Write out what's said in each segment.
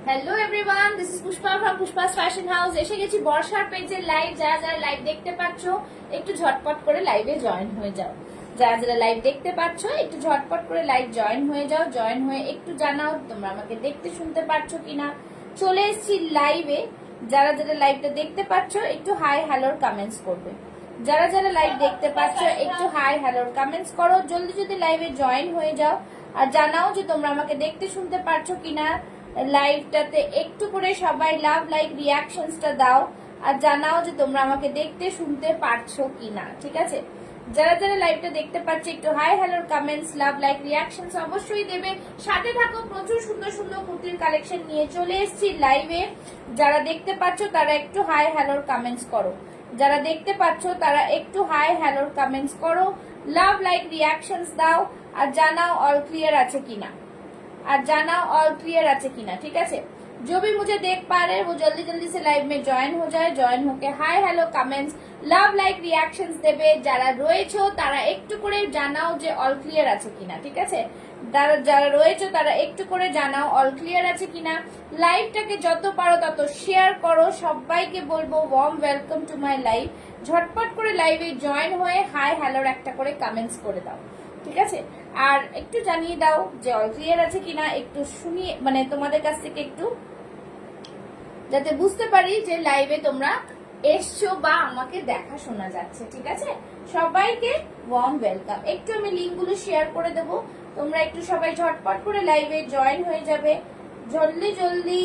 Hello everyone, this is Pushpa from Pushpa's fashion house. এসে গেছি বর্ষার পেজের লাইভ। যারা যারা লাইভ দেখতে পাচ্ছ একটু ঝটপট করে লাইভে জয়েন হয়ে যাও। যারা যারা লাইভ দেখতে পাচ্ছ একটু ঝটপট করে লাইভ জয়েন হয়ে যাও। জয়েন হয়ে একটু জানাও তোমরা আমাকে দেখতে শুনতে পারছো কিনা। চলে এসেছি লাইভে। যারা যারা লাইভটা দেখতে পাচ্ছ একটু হাই হ্যালোর কমেন্টস করবে। যারা যারা লাইভ দেখতে পাচ্ছ একটু হাই হ্যালোর কমেন্টস করো। জলদি যদি লাইভে জয়েন হয়ে যাও আর জানাও যে তোমরা আমাকে দেখতে শুনতে পারছো কিনা। লাইভটাতে একটু করে সবাই লাভ লাইক রিয়াকশনসটা দাও আর জানাও যে তোমরা আমাকে দেখতে শুনতে পারছো কিনা। ঠিক আছে, যারা যারা লাইভটা দেখতে পাচ্ছে একটু হাই হ্যালোর কমেন্টস, লাভ লাইক রিয়াকশনস অবশ্যই দেবে। সাথে থাকো, প্রচুর সুন্দর সুন্দর কুর্তির কালেকশন নিয়ে চলে এসেছি লাইভে। যারা দেখতে পাচ্ছ তারা একটু হাই হ্যালোর কমেন্টস করো। যারা দেখতে পাচ্ছ তারা একটু হাই হ্যালোর কমেন্টস করো, লাভ লাইক রিয়াকশনস দাও আর জানাও অল ক্লিয়ার আছে কিনা। ऑल क्लियर আছে কিনা। ঠিক আছে, जो भी मुझे देख पा रहे हैं वो जल्दी जल्दी से लाइव में ज्वाइन हो जाए। ज्वाइन होके हाई हेलो कमेंट्स, লাভ লাইক রিয়াকশনস দেবে। যারা রয়েছো তারা একটু করে জানাও যে অল ক্লিয়ার আছে কিনা। ঠিক আছে, যারা রয়েছো তারা একটু করে জানাও অল ক্লিয়ার আছে কিনা। লাইভটাকে যত পারো তত শেয়ার করো। সবাইকে বলবো warm welcome to my live. ঝটপট করে লাইভে জয়েন হয়ে হাই হ্যালোর একটা করে কমেন্টস করে দাও। ঠিক আছে, আর একটু জানিয়ে দাও যে অল ক্লিয়ার আছে কিনা। একটু শুনিয়ে মানে তোমাদের কাছ থেকে একটু যাতে বুঝতে পারি যে লাইভে তোমরা এসছো বা আমাকে দেখা শোনা যাচ্ছে। ঠিক আছে, সবাইকে ওয়ার্ম ওয়েলকাম। একটু আমি লিঙ্কগুলো শেয়ার করে দেবো, তোমরা একটু সবাই ঝটপট করে লাইভে জয়েন হয়ে যাবে। জলদি জলদি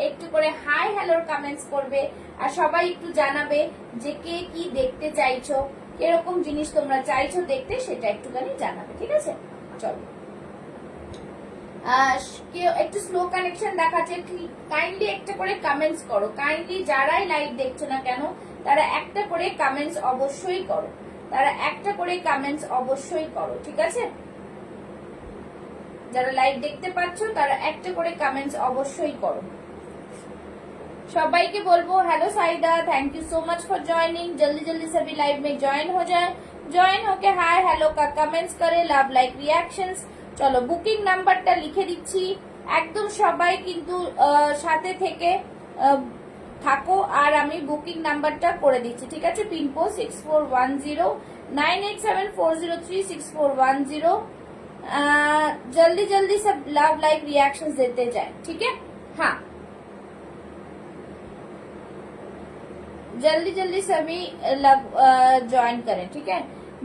একটু করে হাই হ্যালোর কমেন্টস করবে আর সবাই একটু জানাবে যে কে কি দেখতে চাইছো, কিরকম জিনিস তোমরা চাইছো দেখতে, সেটা একটুখানি জানাবে। ঠিক আছে, চলো। একটু স্লো কানেকশন দেখাচ্ছে, কাইন্ডলি একটা করে কমেন্টস করো। কাইন্ডলি যারাই লাইভ দেখছো না কেন তারা একটা করে কমেন্টস অবশ্যই করো। তারা একটা করে কমেন্টস অবশ্যই করো। ঠিক আছে, যারা লাইভ দেখতে পাচ্ছ তারা একটা করে কমেন্টস অবশ্যই করো। সবাইকে বলবো hello Saida, thank you so much for joining. जल्दी जल्दी सभी लाइव में ज्वाइन हो जाए। ज्वाइन होके हाय हेलो का कमेंट्स करे, লাভ লাইক রিয়াকশনস। চলো, বুকিং নাম্বারটা লিখে দিচ্ছি। একদম সবাই কিন্তু সাথে থেকে থাকো আর আমি বুকিং নাম্বারটা করে দিচ্ছি। ঠিক আছে, পিনকোড 6410 9874036410। जल्दी जल्दी सब लव लाइक रिएक्शंस देते जाए। ठीक है, हाँ, जल्दी जल्दी सभी लव ज्वाइन करें। ठीक है,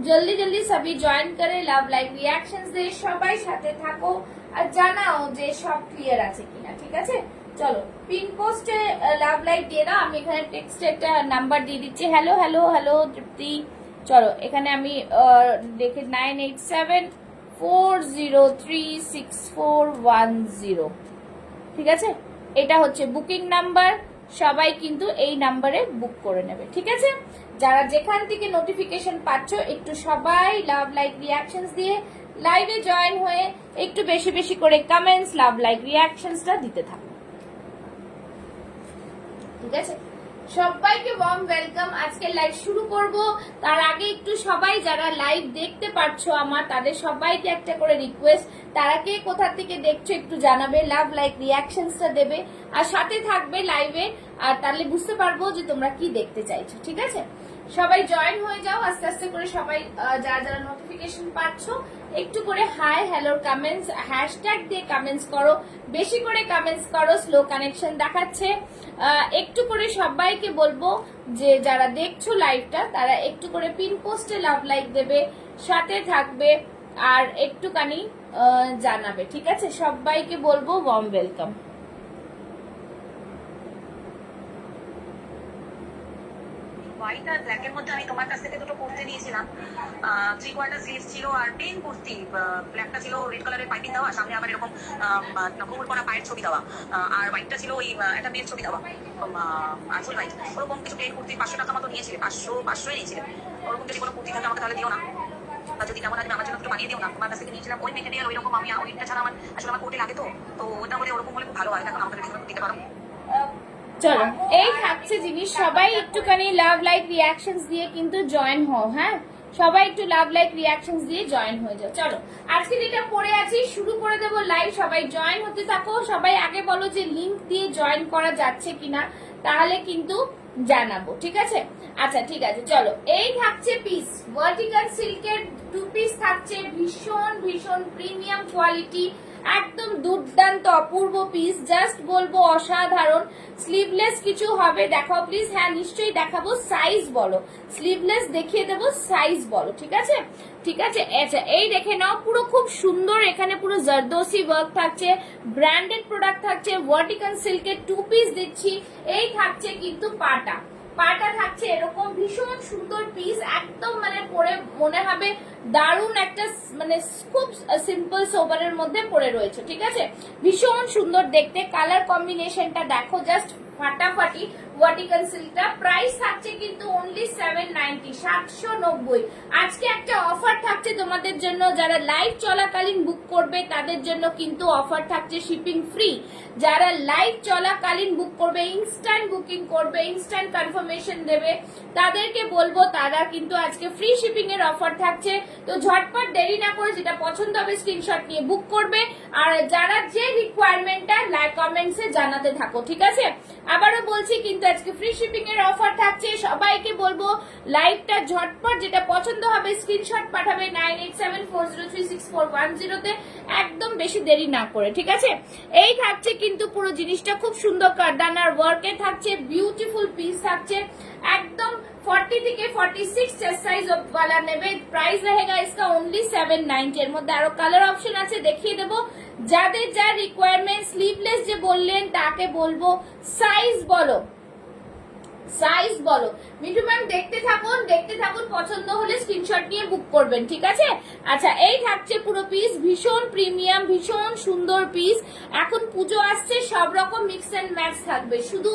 जल्दी जल्दी सभी ज्वाइन करें, লাভ লাইক রিয়াকশনস দে। সবাই সাথে থাকো আর জানাও যে সব ক্লিয়ার আছে কিনা। ঠিক আছে, চলো পিন পোস্টে লাভ লাইক দিয়ে দাও। আমি এখানে টেক্সটে একটা নাম্বার দিয়ে দিচ্ছি। হ্যালো হ্যালো হ্যালো তৃপ্তি। চলো, এখানে আমি দেখে 9874036410। ঠিক আছে, এটা হচ্ছে বুকিং নাম্বার। সবাই কিন্তু এই নাম্বারে বুক করে নেবে। ঠিক আছে, যারা যেখান থেকে নোটিফিকেশন পাচ্ছ একটু সবাই লাভ লাইক রিয়াকশনস দিয়ে লাইভে জয়েন হয়ে একটু বেশি বেশি করে কমেন্টস, লাভ লাইক রিয়াকশনসটা দিতে থাকো। ঠিক আছে, সবাইকে ওয়ার্ম ওয়েলকাম। আজকে লাইভ শুরু করব তার আগে একটু সবাই যারা লাইভ দেখতে পারছো আমার তাদের সবাইকে একটা করে রিকোয়েস্ট, তারা কে কোথা থেকে দেখছো একটু জানাবে, লাভ লাইক রিয়াকশনসটা দেবে আর সাথে থাকবে লাইভে। আর তাহলে বুঝতে পারবো যে তোমরা কি দেখতে চাইছো। ঠিক আছে, সবাই জয়েন হয়ে যাও আস্তে আস্তে করে। সবাই যারা যারা নোটিফিকেশন পাচ্ছ একটু করে হাই হ্যালোর কমেন্টস হ্যাশট্যাগ দিয়ে কমেন্টস করো, বেশি করে কমেন্টস করো। স্লো কানেকশন দেখাচ্ছে। একটু করে সবাইকে বলবো যে যারা দেখছো লাইভটা তারা একটু করে পিন পোস্টে লাভ লাইক দেবে, সাথে থাকবে আর একটুখানি জানাবে। ঠিক আছে, সবাইকে বলবো ওয়ার্ম ওয়েলকাম। হোয়াইট আর ব্ল্যাক এর মধ্যে আমি তোমার কাছ থেকে দুটো কুর্তি নিয়েছিলাম। 3/4 স্লিভস ছিল আর প্লেন কুর্তি। ব্ল্যাকটা ছিল রেড কালারের পাইপিং দেওয়া, সামনে আবার এরকম ঘুমুর করা পায়ের ছবি দেওয়া, আর হোয়াইটটা ছিল ওই একটা মেয়ের ছবি দেওয়া আঁচল হোয়াইট। ওরকম কিছু প্লেন কুর্তি 500 টাকা মতো নিয়েছিলে, 500 নিয়েছিলে। ওরকম যদি কোনো কুর্তি থাকে আমাকে তাহলে দিও না, বা যদি তেমন আছে আমার জন্য একটু বানিয়ে দিও না। তোমার কাছ থেকে নিয়েছিলাম ওই মেটেরিয়াল ওই রকম। আমি ওইটা ছাড়া আমার আসলে আমার কোটে লাগে, তো ওটা বলে ওরকম হলে খুব ভালো হয়। এখন আমাকে দিতে পারো। চলো, এই থাকছে জিনিস। সবাই একটুখানি লাভ লাইক রিয়াকশনস দিয়ে কিন্তু জয়েন হও। হ্যাঁ, সবাই একটু লাভ লাইক রিয়াকশনস দিয়ে জয়েন হয়ে যাও। চলো আজকে যেটা পড়ে আছি শুরু করে দেবো লাইভ, সবাই জয়েন হতে থাকো। সবাই আগে বলো যে লিংক দিয়ে জয়েন করা যাচ্ছে কিনা, তাহলে কিন্তু জানাবো, ঠিক আছে? আচ্ছা ঠিক আছে, চলো এই থাকছে পিস ভার্টিক্যাল সিল্কের 2 পিস থাকছে, ভীষণ ভীষণ প্রিমিয়াম কোয়ালিটি, একদম দুর্দান্ত অপূর্ব পিস, জাস্ট বলবো অসাধারণ। স্লিভলেস কিছু হবে, দেখাও প্লিজ। হ্যাঁ নিশ্চয়ই দেখাবো, সাইজ বলো, স্লিভলেস দেখিয়ে দেবো, সাইজ বলো, ঠিক আছে? ঠিক আছে, আচ্ছা এই দেখে নাও, পুরো খুব সুন্দর, এখানে পুরো জারদোসি ওয়ার্ক থাকছে, ব্র্যান্ডেড প্রোডাক্ট থাকছে, ভার্টিক্যাল সিল্কের 2 পিস দিচ্ছি। এই থাকছে কিন্তু পাটা থাকছে এরকম ভীষণ সুন্দর পিস, একদম মানে পরে মনে হবে দারুণ একটা, মানে খুব সিম্পল সোবারের মধ্যে পড়ে রয়েছে, ঠিক আছে? ভীষণ সুন্দর দেখতে, কালার কম্বিনেশনটা দেখো, জাস্ট ফাটাফাটি। ভার্টিক্যাল সিল্কটা প্রাইস থাকছে কিন্তু অনলি 790, 790। আজকে একটা অফার থাকছে তোমাদের জন্য, যারা লাইভ চলাকালীন বুক করবে তাদের জন্য কিন্তু অফার থাকছে শিপিং ফ্রি। যারা লাইভ চলাকালীন বুক করবে, ইনস্ট্যান্ট বুকিং করবে, ইনস্ট্যান্ট কনফার্মেশন দেবে, তাদেরকে বলবো তারা কিন্তু আজকে ফ্রি শিপিং এর অফার থাকছে। তো ঝটপট দেরি না করে যেটা পছন্দ হবে স্ক্রিনশট নিয়ে বুক করবে, আর যারা যে রিকোয়ারমেন্টটা লাইক কমেন্টসে জানাতে থাকো, ঠিক আছে? আবারও বলছি কিন্তু আজকে ফ্রি শিপিং এর অফার থাকছে। সবাইকে বলবো লাইভটা ঝটপট যেটা পছন্দ হবে স্ক্রিনশট পাঠাবে 9874036410 তে, একদম বেশি দেরি না করে, ঠিক আছে? এই থাকছে কিন্তু পুরো জিনিসটা খুব সুন্দর কারদানার ওয়ার্কে থাকছে, বিউটিফুল পিস থাকছে, একদম 40 থেকে 46 চেস্ট সাইজ वाला নেবে। প্রাইস रहेगा इसका ओनली 790। এর মধ্যে আরো কালার অপশন আছে, দেখিয়ে দেবো। যাদের যা রিকোয়ারমেন্ট, স্লিভলেস যে বললেন তাকে বলবো সাইজ বলো, সাইজ বলো। মিঠু ম্যাম দেখতে থাকুন, পছন্দ হলে স্ক্রিনশট নিয়ে বুক করবেন, ঠিক আছে? আচ্ছা এই থাকছে পুরো পিস, ভীষণ প্রিমিয়াম, ভীষণ সুন্দর পিস। এখন পুজো আসছে, সব রকম মিক্স এন্ড ম্যাচ থাকবে, শুধু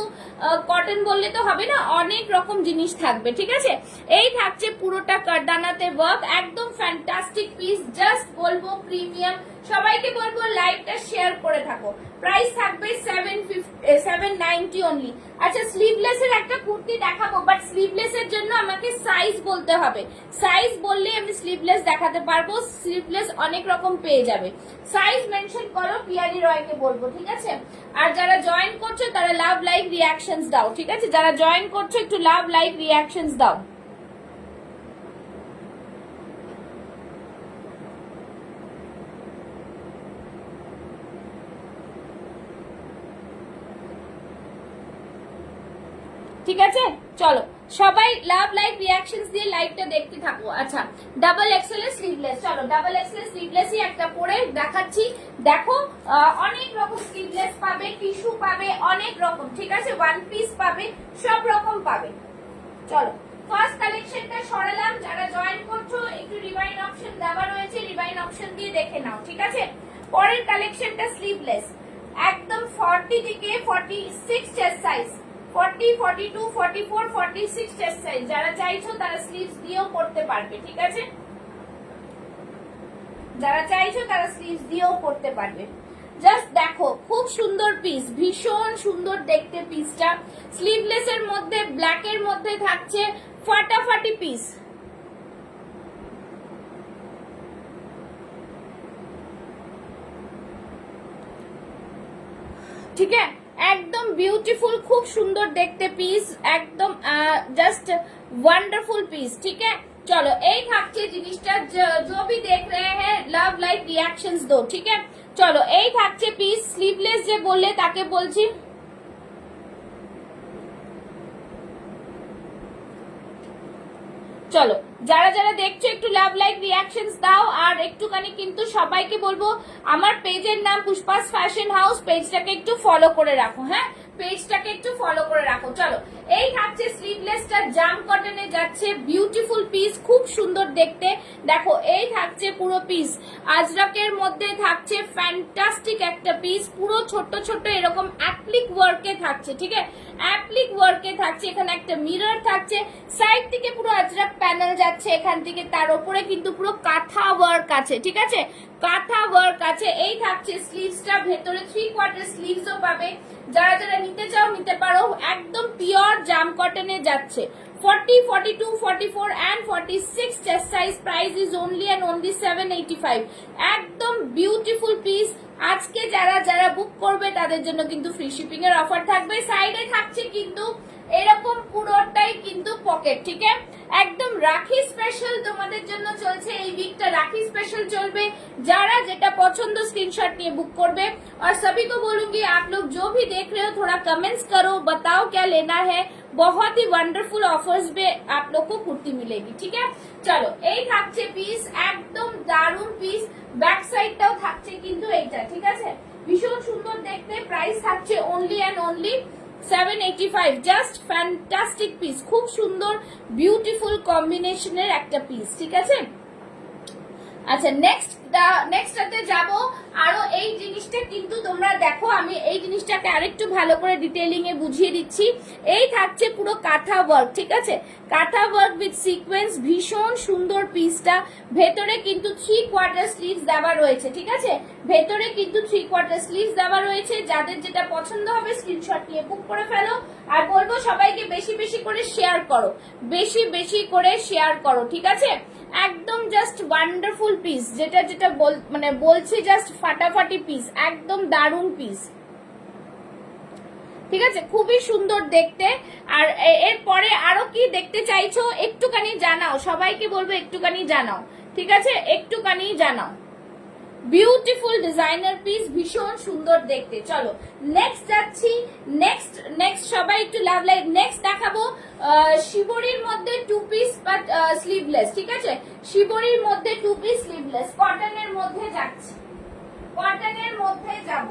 কটন বললে তো হবে না, অনেক রকম জিনিস থাকবে, ঠিক আছে? এই থাকছে পুরোটা কারদানাতে ওয়ার্ক, একদম ফ্যান্টাস্টিক পিস, জাস্ট বলবো প্রিমিয়াম। সবাইকে বলবো লাইভটা শেয়ার করে থাকো। প্রাইস থাকবে 790 অনলি। আচ্ছা স্লিভলেস এর একটা কুর্তি দেখাবো, বাট স্লিভলেস এর জন্য আমাকে সাইজ বলতে হবে, সাইজ বললে আমি স্লিভলেস দেখাতে পারবো। স্লিভলেস অনেক রকম পেয়ে যাবে, সাইজ মেনশন করো, পিয়ারি রয়কে বলবো, ঠিক আছে? আর যারা জয়েন করছো তারা লাভ লাইক রিয়াকশনস দাও, ঠিক আছে? যারা জয়েন করছো একটু লাভ লাইক রিয়াকশনস দাও। ঠিক আছে, চলো সবাই লাভ লাইক রিয়াকশনস দিয়ে লাইভটা দেখতে থাকো। আচ্ছা ডাবল এক্সেল এর স্লিভলেস, চলো ডাবল এক্সেল এর স্লিভলেসই একটা পরে দেখাচ্ছি। দেখো অনেক রকম স্লিভলেস পাবে, টিস্যু পাবে, অনেক রকম, ঠিক আছে? ওয়ান পিস পাবে, সব রকম পাবে। চলো ফার্স্ট কালেকশনটা সরালাম, যারা জয়েন করছো একটু রিভাইন অপশন দেওয়া রয়েছে, রিভাইন অপশন দিয়ে দেখে নাও, ঠিক আছে? পরের কালেকশনটা স্লিভলেস, একদম 40 থেকে 46 চেস্ট সাইজ, 40, 42, 44, 46 চেস্ট সাইজ। যারা চাইছো তারা স্লিভস দিয়েও করতে পারবে, ঠিক আছে? যারা চাইছো তারা স্লিভস দিয়েও করতে পারবে। জাস্ট দেখো খুব সুন্দর পিস, ভীষণ সুন্দর দেখতে পিসটা। স্লিভলেস এর মধ্যে ব্ল্যাক এর মধ্যে থাকছে ফাটাফাটি পিস, ঠিক আছে? একদম বিউটিফুল, খুব সুন্দর দেখতে পিস, একদম জাস্ট ওয়ান্ডারফুল পিস, ঠিক আছে? चलो এই থাকছে জিনিসটা, जो भी देख रहे हैं लव लाइक रिएक्शंस दो, ठीक है? চলো এই থাকছে পিস। স্লিভলেস যে বললে তাকে বলছি, চলো যারা যারা দেখছো একটু লাভ লাইক রিয়াকশনস দাও। আর একটুখানি কিন্তু সবাইকে বলবো আমার পেজের নাম পুষ্পাস ফ্যাশন হাউস, পেজটাকে একটু ফলো করে রাখো, হ্যাঁ পেজটাকে একটু ফলো করে রাখো। চলো এই থাকছে স্লিভলেসটা, জাম কটনে যাচ্ছে, বিউটিফুল পিস, খুব সুন্দর দেখতে। দেখো এই থাকছে পুরো পিস, আজরাকের মধ্যে থাকছে, ফ্যান্টাস্টিক একটা পিস, পুরো ছোট ছোট এরকম অ্যাপ্লিক ওয়ার্কে থাকছে, ঠিক আছে? অ্যাপ্লিক ওয়ার্কে থাকছে, এখানে একটা মিরর থাকছে, সাইড থেকে পুরো আজরাক প্যানেল যাচ্ছে এখান থেকে, তার উপরে কিন্তু পুরো কাঁথা ওয়ার্ক আছে, ঠিক আছে? কাঁথা ওয়ার্ক আছে। এই থাকছে স্লিভসটা, ভেতরে 3/4 স্লিভসও পাবে। যারা যারা নিতে চাও নিতে পারো, একদম পিওর জাম কটনে যাচ্ছে, 40, 42, 44 and 46 chest size. Price is only and only 785. একদম বিউটিফুল পিস। আজকে যারা যারা বুক করবে তাদের জন্য কিন্তু ফ্রি শিপিং এর অফার থাকবে। সাইডে থাকছে কিন্তু এরকম পুরোটাই কিন্তু পকেট, ঠিক আছে। একদম রাখি স্পেশাল তোমাদের জন্য চলছে এই উইকটা, রাখি স্पेशल चलবে। যারা যেটা পছন্দ স্ক্রিনশট নিয়ে বুক করবে। और सभी को बोलूंगी आप लोग जो भी देख रहे हो थोड़ा कमेंट्स करो, बताओ क्या लेना है। बहुत ही वंडरफुल ऑफर्स में आप लोग को कुर्ती मिलेगी, ठीक है। চলো এই থাকছে পিস, একদম দারুন পিস। ব্যাক সাইডটাও থাকছে কিন্তু এইটা, ঠিক আছে। ভীষণ সুন্দর দেখতে। প্রাইস থাকছে only and only 785। Just fantastic piece, খুব সুন্দর বিউটিফুল কম্বিনেশনের একটা পিস, ঠিক আছে। আচ্ছা নেক্সটটাতে যাব। আরো এই জিনিসটা কিন্তু তোমরা দেখো, আমি এই জিনিসটাকে আরেকটু ভালো করে ডিটেইলিং এ বুঝিয়ে দিচ্ছি। এই থাকছে পুরো কাঁথা ওয়ার্ক, ঠিক আছে। কাঁথা ওয়ার্ক উইথ সিকোয়েন্স, ভীষণ সুন্দর পিসটা। ভেতরে কিন্তু 3/4 স্লিভস দেওয়া রয়েছে, ঠিক আছে। ভেতরে কিন্তু 3/4 স্লিভস দেওয়া রয়েছে। যাদের যেটা পছন্দ হবে স্ক্রিনশট নিয়ে বুক করে ফেলো। আর বলবো সবাইকে বেশি বেশি করে শেয়ার করো, বেশি বেশি করে শেয়ার করো, ঠিক আছে। একদম জাস্ট ওয়ান্ডারফুল পিস, যেটা যেটা মানে বলছি জাস্ট ফাটাফাটি পিস, একদম দারুন পিস, ঠিক আছে। খুবই সুন্দর দেখতে। আর এরপরে আরো কি দেখতে চাইছো একটুখানি জানাও, সবাইকে বলবো একটুখানি জানাও, ঠিক আছে। একটুখানি জানাও। বিউটিফুল ডিজাইনার পিস, ভীষণ সুন্দর দেখতে। চলো নেক্সট যাচ্ছি। নেক্সট সবাই একটু লাভ লাইভ। নেক্সট দেখাবো শিবরির মধ্যে 2 পিস বাট স্লিভলেস, ঠিক আছে। শিবরির মধ্যে 2 পিস স্লিভলেস, কটনের মধ্যে যাচ্ছি, কটনের মধ্যে যাব,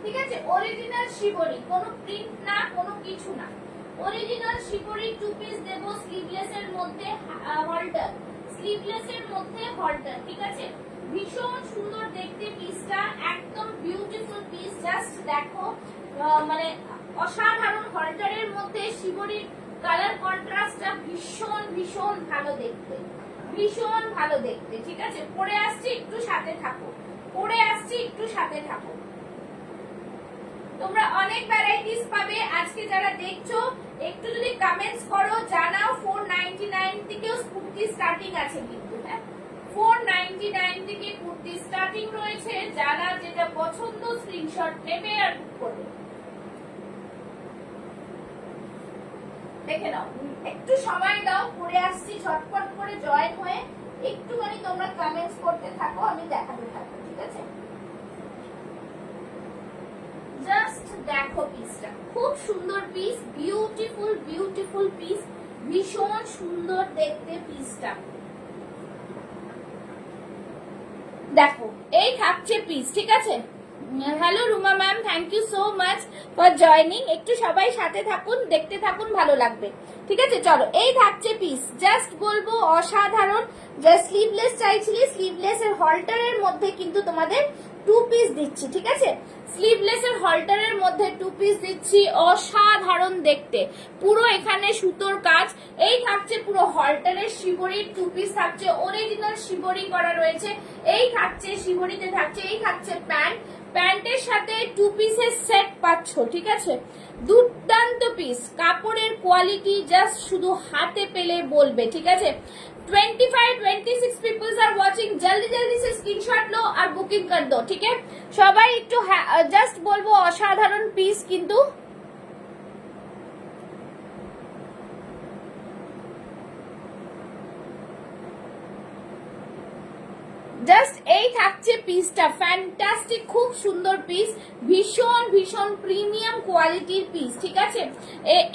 ঠিক আছে। অরিজিনাল শিবরি, কোনো প্রিন্ট না, কোনো কিছু না। অরিজিনাল শিবরি 2 পিস দেবো স্লিভলেস এর মধ্যে হল্টার, স্লিভলেস এর মধ্যে হল্টার, ঠিক আছে। ভীষণ সুন্দর দেখতে পিসটা, একদম বিউটিফুল পিস। জাস্ট দেখো মানে অসাধারণ। হল্টারের মধ্যে শিবরির কালার কন্ট্রাস্টটা ভীষণ ভীষণ ভালো দেখতে, ভীষণ ভালো দেখতে, ঠিক আছে। পরে আসছি, একটু সাথে থাকো, পরে আসছি, একটু সাথে থাকো। তোমরা অনেক ভ্যারাইটিস পাবে। আজকে যারা দেখছো একটু যদি কমেন্টস করো, জানাও। 499 থেকেও কুর্তি স্টার্টিং আছে কিন্তু, হ্যাঁ 499 থেকে কুর্তি স্টার্টিং রয়েছে। যারা যেটা পছন্দ স্ক্রিনশট নেবে আর বুক করবে। দেখে নাও, একটু সময় দাও, পরে আসছি ঝটপট করে জয়েন হয়ে। একটুখানি তোমরা কমেন্টস করতে থাকো, আমি দেখাতে থাকবো, ঠিক আছে। জাস্ট দেখো পিসটা, খুব সুন্দর পিস, বিউটিফুল বিউটিফুল পিস, ভীষণ সুন্দর দেখতে পিসটা। দেখো এই থাকছে পিস, ঠিক আছে। Hello Ruma ma'am, thank you so much for joining. একটু সবাই সাথে থাকুন, দেখতে থাকুন, ভালো লাগবে, ঠিক আছে। চলো এই থাকছে পিস, জাস্ট বলবো অসাধারণ। যা স্লিভলেস চাইছিলি, স্লিভলেস এর হল্টারের মধ্যে কিন্তু তোমাদের 2 পিস দিচ্ছি, ঠিক আছে। স্লিভলেস এর হল্টারের মধ্যে 2 পিস দিচ্ছি, অসাধারণ দেখতে। পুরো এখানে সুতোর কাজ। এই থাকছে পুরো হল্টারের শিবরির 2 পিস থাকছে, অরিজিনাল শিবরি করা রয়েছে। এই থাকছে শিবরিতে থাকছে, এই থাকছে প্যান্ট, প্যান্টের সাথে 2 পিসের সেট পাচ্ছ, ঠিক আছে। দুর্দান্ত পিস, কাপড়ের কোয়ালিটি জাস্ট শুধু হাতে পেলে বলবে, ঠিক আছে। 25-26 पीपल्स आर वाचिंग, जल्दी जल्दी से स्क्रीनशॉट लो और बुकिंग कर दो, ठीक है। সবাই একটু জাস্ট বলবো অসাধারণ পিস কিন্তু। জাস্ট এই থাকছে পিসটা, ফ্যান্টাস্টিক, খুব সুন্দর পিস, ভীষণ ভীষণ প্রিমিয়াম কোয়ালিটির পিস, ঠিক আছে।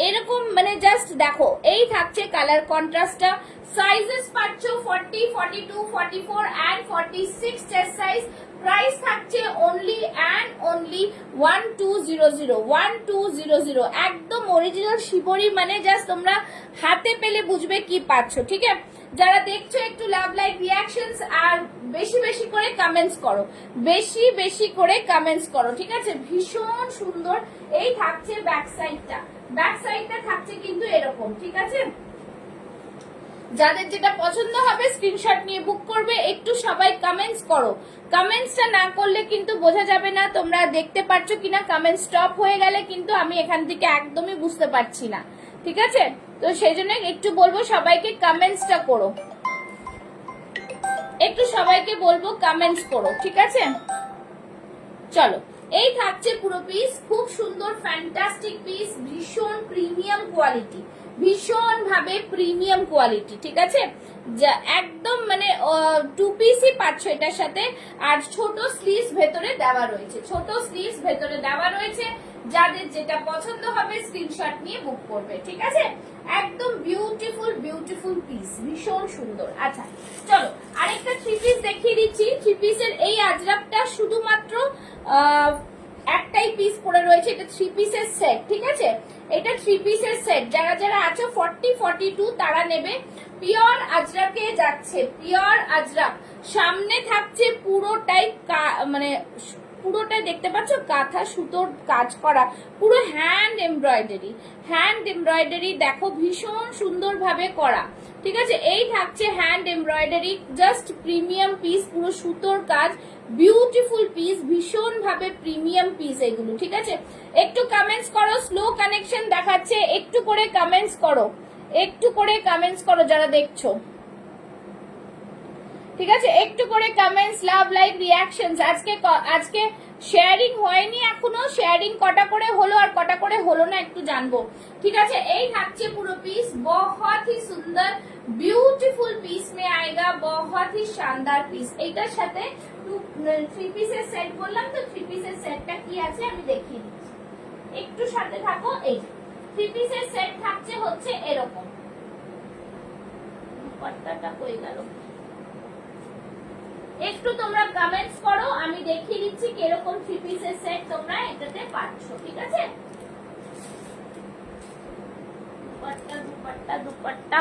এরকম মানে জাস্ট দেখো, এই থাকছে কালার কন্ট্রাস্টটা। সাইজেস পাচ্ছ 40, 42, 44 and 46 চেস্ট সাইজ। প্রাইস থাকছে অনলি অ্যান্ড অনলি 1200, একদম অরিজিনাল শিবরি। মানে জাস্ট তোমরা হাতে পেলে বুঝবে কি পাচ্ছ, ঠিক আছে। যারা দেখছো একটু লাভ লাইক রিয়াকশনস আর বেশি বেশি করে কমেন্টস করো, বেশি বেশি করে কমেন্টস করো, ঠিক আছে। ভীষণ সুন্দর। এই থাকছে ব্যাক সাইডটা, ব্যাক সাইডটা থাকছে কিন্তু এরকম, ঠিক আছে। যাদের যেটা পছন্দ হবে স্ক্রিনশট নিয়ে বুক করবে। একটু সবাই কমেন্টস করো, কমেন্টসটা না করলে কিন্তু বোঝা যাবে না তোমরা দেখতে পাচ্ছ কিনা। কমেন্ট স্টপ হয়ে গেলে কিন্তু আমি এখান থেকে একদমই বুঝতে পারছি না, ঠিক আছে? তো সেই জন্য একটু বলবো সবাইকে কমেন্টসটা করো, একটু সবাইকে বলবো কমেন্টস করো, ঠিক আছে? চলো, এই থাকছে পুরো পিস, খুব সুন্দর ফ্যান্টাস্টিক পিস, ভীষণ প্রিমিয়াম কোয়ালিটি, ভীষণ ভাবে প্রিমিয়াম কোয়ালিটি, ঠিক আছে? যা একদম মানে 2 পিসই পাচ্ছ এটার সাথে। আর ছোট স্লিভস ভেতরে দেওয়া রয়েছে, ছোট স্লিভস ভেতরে দেওয়া রয়েছে। যাদের যেটা পছন্দ হবে স্ক্রিনশট নিয়ে বুক করবে, ঠিক আছে? একদম বিউটিফুল বিউটিফুল পিস, ভীষণ সুন্দর। আচ্ছা চলো আরেকটা 3 পিস দেখিয়ে দিচ্ছি। 3 পিসের এই আজরাবটা শুধুমাত্র একটাই পিস পড়ে রয়েছে, এটা 3 পিসের সেট, ঠিক আছে? এটা 3 পিসের সেট। যারা যারা আছো 40 42 তারা নেবে। পিওর আজরাকে যাচ্ছে, পিওর আজরাক। সামনে থাকছে পুরোটাই মানে পুরোটাই দেখতে পাচ্ছ কাঁথা সুতোর কাজ করা, পুরো হ্যান্ড এমব্রয়ডারি, হ্যান্ড এমব্রয়ডারি দেখো ভীষণ সুন্দর ভাবে করা, ঠিক আছে? এই থাকছে hand embroidery, just premium piece, পুরো সুতোর কাজ, বিউটিফুল পিস, ভীষণ ভাবে প্রিমিয়াম পিস এগুলো, ঠিক আছে? একটু কমেন্টস করো, স্লো কানেকশন দেখাচ্ছে, একটু করে কমেন্টস করো, একটু করে কমেন্টস করো যারা দেখছো, ঠিক আছে? একটু করে কমেন্টস, লাভ, লাইক, রিয়াকশনস। আজকে শেয়ারিং হয়নি এখনো, শেয়ারিং কটা করে হলো আর কটা করে হলো না একটু জানবো, ঠিক আছে? এই থাকছে পুরো পিস, बहुत ही সুন্দর বিউটিফুল পিস মে আয়েগা, बहुत ही শানদার পিস। এইটার সাথে 3 পিসের সেট বললাম তো, 3 পিসের সেটটা কি আছে আমি দেখিয়ে দিচ্ছি, একটু সাথে থাকো। এই 3 পিসের সেট থাকছে হচ্ছে এরকম, পাট্টাটা কই গেল, একটু তোমরা কমেন্টস করো, আমি দেখিয়ে দিচ্ছি কিরকম 3 পিসের সেট তোমরা এটাতে পাচ্ছ, ঠিক আছে? দুপাট্টা দুপাট্টা দুপাট্টা।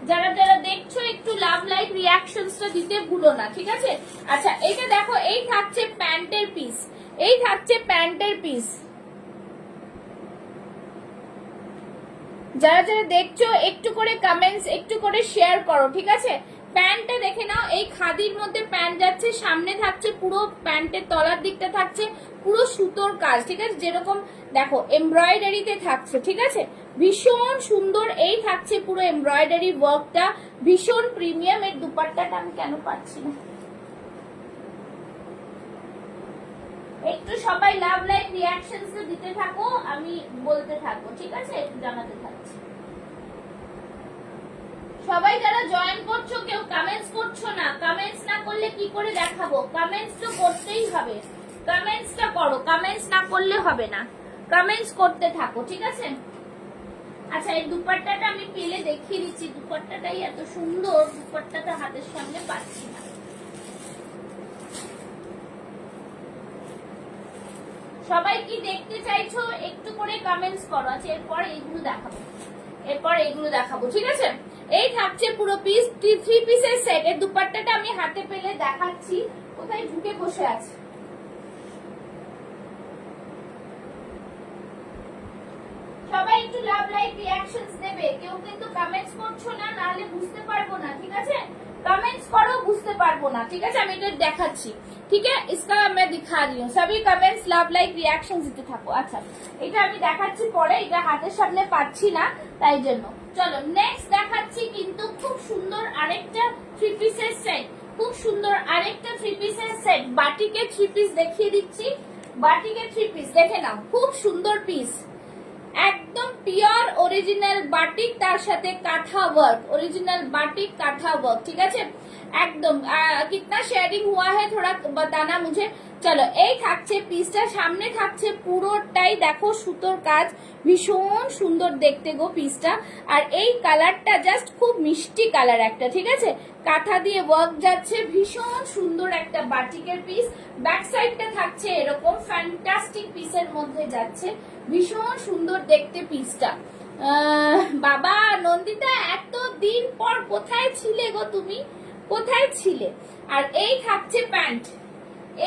যারা যারা দেখছো একটু লাভ, লাইক, রিয়াকশনসটা দিতে ভুলো না, ঠিক আছে? আচ্ছা এইটা দেখো, এই থাকছে প্যান্টের পিস, এই থাকছে প্যান্টের পিস। যারা যারা দেখছো একটু করে কমেন্টস, একটু করে শেয়ার করো, ঠিক আছে? প্যান্টটা দেখে নাও, এই খাদির মধ্যে প্যান্ট যাচ্ছে, সামনে থাকছে পুরো প্যান্টের তলার দিকটা থাকছে পুরো সুতোর কাজ, ঠিক আছে? যেরকম দেখো এমব্রয়ডারিতে থাকছে, ঠিক আছে? ভীষণ সুন্দর, এই থাকছে পুরো এমব্রয়ডারি ওয়ার্কটা, ভীষণ প্রিমিয়াম। এর দুপাট্টাটা আমি কেন পাচ্ছি না, একটু সবাই লাভ, লাইক, রিয়াকশনস দিতে থাকো, আমি বলতে থাকবো, ঠিক আছে? একটু জানাতে থাকছি। সবাই যারা জয়েন করছো কেউ কমেন্টস করছো না, কমেন্টস না করলে কি করে দেখাবো? কমেন্টস তো করতেই হবে, কমেন্টসটা করো, কমেন্টস না করলে হবে না, কমেন্টস করতে থাকো, ঠিক আছে? আচ্ছা এই দুপাট্টাটা আমি পেলে দেখিয়ে দিচ্ছি, দুপাট্টাটাই এত সুন্দর, দুপাট্টাটা হাতের সামনে পাচ্ছি না। সবাই কি দেখতে চাইছো একটু করে কমেন্টস করো। আচ্ছা এরপর এগুলো দেখাবো, এরপর এগুলো দেখাবো, ঠিক আছে? এই থাকছে পুরো পিস, 3 পিসের সেট। এর দুপাট্টাটা আমি হাতে পেলে দেখাচ্ছি, কোথায় ঢুকে বসে আছে। সবাই একটু লাভ, লাইক, রিয়াকশনস দেবে, কেউ কিন্তু কমেন্টস করছো না, নাহলে বুঝতে পারবো না, ঠিক আছে? कमेंट्स करो, বুঝতে পারবো না, ঠিক আছে? আমি এটা দেখাচ্ছি, ঠিক আছে? इसका मैं दिखा रही हूँ, सभी कमेंट्स লাভ, লাইক, রিয়াকশন দিতে থাকো। আচ্ছা এটা আমি দেখাচ্ছি পরে, এটা হাতের সামনে পাচ্ছি না তাই জন্য। চলো নেক্সট দেখাচ্ছি, কিন্তু খুব সুন্দর আরেকটা 3 পিসের সেট, খুব সুন্দর আরেকটা 3 পিসের সেট। বাটিকের 3 পিস দেখিয়ে দিচ্ছি, বাটিকের 3 পিস দেখে নাও, খুব সুন্দর পিস, एकदम प्योर ओरिजिनल बाटिक, तार साथे काथा वर्क, ओरिजिनल बाटिक काथा वर्क, ठीक है? एकदम कितना शेयरिंग हुआ है थोड़ा बताना मुझे। चलो এই থাকছে পিসটা, সামনে থাকছে পুরোটাই দেখো সুতোর কাজ, ভীষণ সুন্দর দেখতে গো পিসটা। আর এই কালারটা জাস্ট খুব মিষ্টি কালার একটা, ঠিক আছে? কাঁথা দিয়ে ওয়ার্ক যাচ্ছে, ভীষণ সুন্দর একটা বাটিকের পিস। ব্যাক সাইডটা থাকছে এরকম ফ্যান্টাস্টিক পিসের মধ্যে যাচ্ছে, ভীষণ সুন্দর দেখতে পিসটা। বাবা নন্দিতা এত দিন পর কোথায় ছিলে গো তুমি, কোথায় ছিলে? আর এই থাকছে প্যান্ট,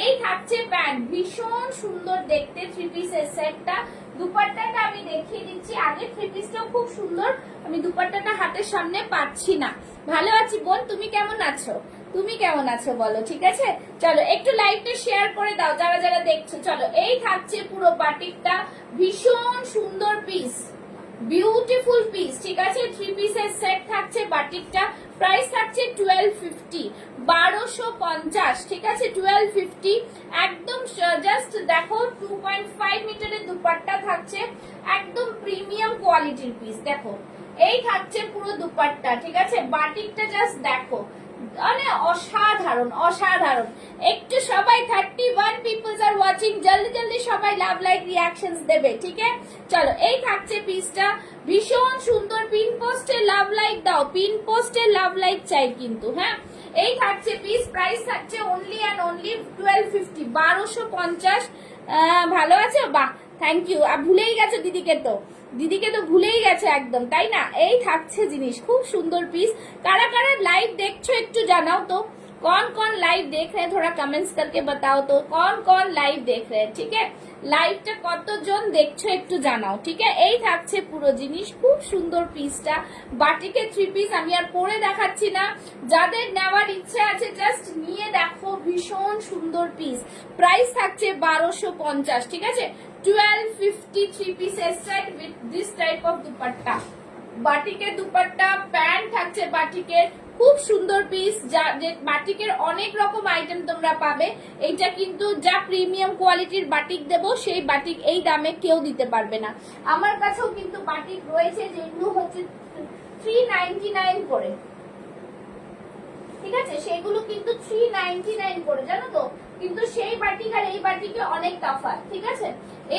এই থাকছে প্যান্ট, ভীষণ সুন্দর দেখতে 3 পিসের সেটটা। দুপাট্টাটা আমি দেখিয়ে দিচ্ছি, আগে 3 পিসটাও খুব সুন্দর, আমি দুপাট্টাটা হাতের সামনে পাচ্ছি না। ভালো আছি বোন, তুমি কেমন আছো? তুমি কেমন আছো বলো, ঠিক আছে? চলো একটু লাইভটা শেয়ার করে দাও যারা যারা দেখছো। চলো, এই থাকছে পুরো বাটিকটা, ভীষণ সুন্দর পিস, বিউটিফুল পিস, ঠিক আছে? 3 পিসের সেট থাকছে বাটিকটা, প্রাইস থাকছে 1250, 1250, ঠিক আছে? 1250 একদম। জাস্ট দেখো 2.5 মিটারের দুপাট্টা থাকছে, একদম প্রিমিয়াম কোয়ালিটির পিস। দেখো এই থাকছে পুরো দুপাট্টা, ঠিক আছে? বাটিকটা জাস্ট দেখো, মানে অসাধারণ অসাধারণ। একটু সবাই 31 পিপলস আর ওয়াচিং, জলদি জলদি সবাই লাভ লাইক রিঅ্যাকশনস দেবে, ঠিক আছে? চলো, এই থাকছে পিসটা, ভীষণ সুন্দর। পিন পোস্টে লাভ লাইক দাও, পিন পোস্টে লাভ লাইক চাই কিন্তু, হ্যাঁ? এই থাকছে পিস, প্রাইস থাকছে অনলি অ্যান্ড অনলি 1250, 1250। ভালো আছে? বাহ, থ্যাংক ইউ। আর ভুলেই গেছো দিদিকে, তো দিদিকে তো ভুলেই গেছে একদম, তাই না? এই থাকছে জিনিস, খুব সুন্দর পিস। কারা কারা लाइव देखो একটু জানাও তো, कौन कौन लाइव देख रहे हैं, थोड़ा कमेंट्स करके बताओ तो कौन कौन लाइव देख रहे हैं, ठीक है? লাইভটা কতজন দেখছো একটু জানাও, ঠিক আছে? এই থাকছে পুরো জিনিস, খুব সুন্দর পিসটা, বাটিকের 3 পিস। আমি আর পরে দেখাচ্ছি না, যাদের নেওয়ার ইচ্ছে আছে জাস্ট নিয়ে দেখো, ভীষণ সুন্দর পিস। প্রাইস থাকছে 1250, ঠিক আছে? 1250 3 পিসের set with this type of dupatta. বাটিকের দুপাট্টা, প্যান্ট থাকছে বাটিকের, খুব সুন্দর পিস। যা যে বাটিকের অনেক রকম আইটেম তোমরা পাবে। এইটা কিন্তু যা প্রিমিয়াম কোয়ালিটির বাটিক দেবো, সেই বাটিক এই দামে কেউ দিতে পারবে না। আমার কাছেও কিন্তু বাটিক রয়েছে যেগুলো হচ্ছে 399 করে, ঠিক আছে? সেগুলো কিন্তু 399 করে, জানো তো? কিন্তু সেই বাটিক আর এই বাটিকে অনেক তফাৎ, ঠিক আছে?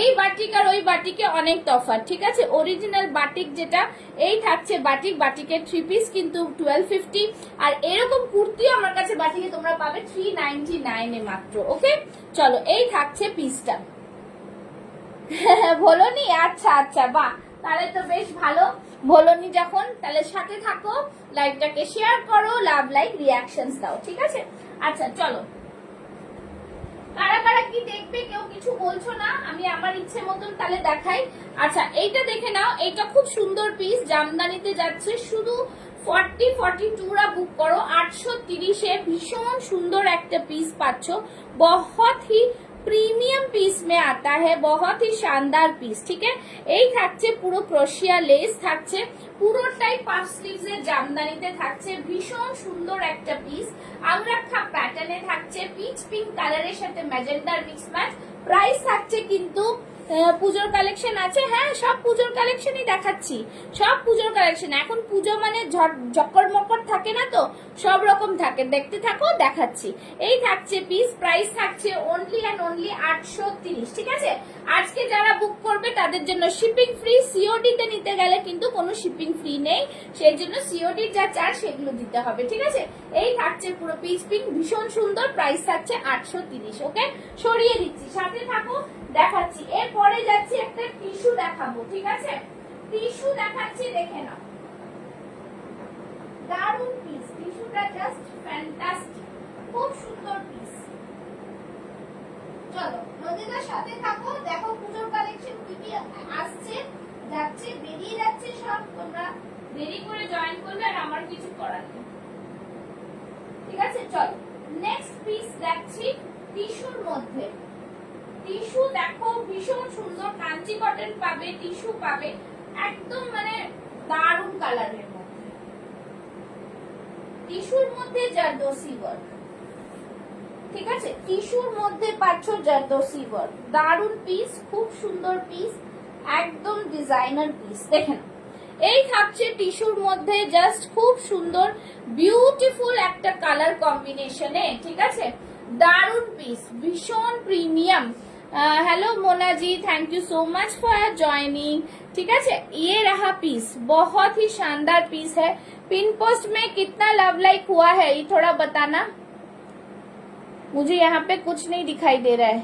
এই বাটিক আর ওই বাটিকে অনেক তফাৎ, ঠিক আছে? অরিজিনাল বাটিক যেটা, এই থাকছে বাটিক, বাটিকের 3 পিস কিন্তু 1250। আর এরকম কুর্তিও আমার কাছে বাটিকে তোমরা পাবে 399 এ মাত্র, ওকে? চলো, এই থাকছে পিসটা। বলোনি? আচ্ছা আচ্ছা, বাহ, তাহলে তো বেশ ভালো। বলোনি যখন, তাহলে সাথে থাকো, লাইভটাকে শেয়ার করো, লাভ লাইক রিঅ্যাকশনস দাও, ঠিক আছে? আচ্ছা চলো, কারা কারা কি দেখবে কেউ কিছু বলছো না, আমি আমার ইচ্ছে মতন তাহলে দেখাই। আচ্ছা, এইটা দেখে নাও, এইটা খুব সুন্দর পিস, জামদানিতে যাচ্ছে। শুধু 42 রা বুক করো, 830 এ ভীষণ সুন্দর একটা পিস পাচ্ছ। बहुत ही প্রিমিয়াম পিস মে আতা है, बहुत ही शानदार পিস, ঠিক আছে? এই থাকছে পুরো ক্রোশিয়া লেস থাকছে, পুরোটাই পাফ স্লিভস এর জামদানিতে থাকছে, ভীষণ সুন্দর একটা পিস। আংরাক্ষা প্যাটার্নে থাকছে, পিচ পিঙ্ক কালারের সাথে ম্যাজেন্ডার মিক্স ম্যাচ। প্রাইস থাকছে কিন্তু পুজোর কালেকশন আছে, হ্যাঁ সব পুজোর কালেকশনই দেখাচ্ছি, সব পুজোর কালেকশন। এখন পুজো মানে জকর মকর থাকে না তো, সব রকম থাকে, দেখতে থাকো দেখাচ্ছি। এই থাকছে পিস, প্রাইস থাকছে অনলি অ্যান্ড অনলি 830, ঠিক আছে? আজকে যারা বুক করবে তাদের জন্য শিপিং ফ্রি, সিওডি তে নিতে গেলে কিন্তু কোনো শিপিং ফ্রি নেই, সেই জন্য সিওডি যা চার্জ সেগুলো দিতে হবে, ঠিক আছে? এই থাকছে পুরো পিস পিঙ্ক, ভীষণ সুন্দর, প্রাইস থাকছে 830, ওকে? সরিয়ে দিচ্ছি, সাথে থাকো, দেখাচ্ছি। এরপরে যাচ্ছি একটা টিস্যু দেখাবো, ঠিক আছে? টিস্যু দেখাচ্ছি, দেখে নাও, দারুণ পিস, টিস্যুটা জাস্ট ফ্যান্টাস্টিক, খুব সুন্দর পিস। চলো নদীটার সাথে থাকো, দেখো পুজোর কালেকশন কি কি আসছে, যাচ্ছে, বেরিয়ে যাচ্ছে সব। তোমরা দেরি করে জয়েন করলে আর আমার কিছু করার নেই, ঠিক আছে? চলো নেক্সট পিস দেখছি টিস্যুর মধ্যে। টিস্যু দেখো, ভীষণ সুন্দর, কাঞ্চি কটন পাবে, টিস্যু পাবে, একদম মানে দারুণ কালারের মধ্যে। টিস্যুর মধ্যে জারদোসি ওয়ার্ক, ঠিক আছে? টিস্যুর মধ্যে পাচ্ছ জারদোসি ওয়ার্ক, দারুণ পিস, খুব সুন্দর পিস, একদম ডিজাইনার পিস। দেখেন, এই থাকছে টিস্যুর মধ্যে, জাস্ট খুব সুন্দর বিউটিফুল একটা কালার কম্বিনেশনে, ঠিক আছে? দারুণ পিস, ভীষণ premium. Hello Mona ji, thank you so much for joining, ठीक है? ये रहा पीस, बहुत ही शानदार पीस है। पिन पोस्ट में कितना लव लाइक हुआ है ये थोड़ा बताना, मुझे यहाँ पे कुछ नहीं दिखाई दे रहा है।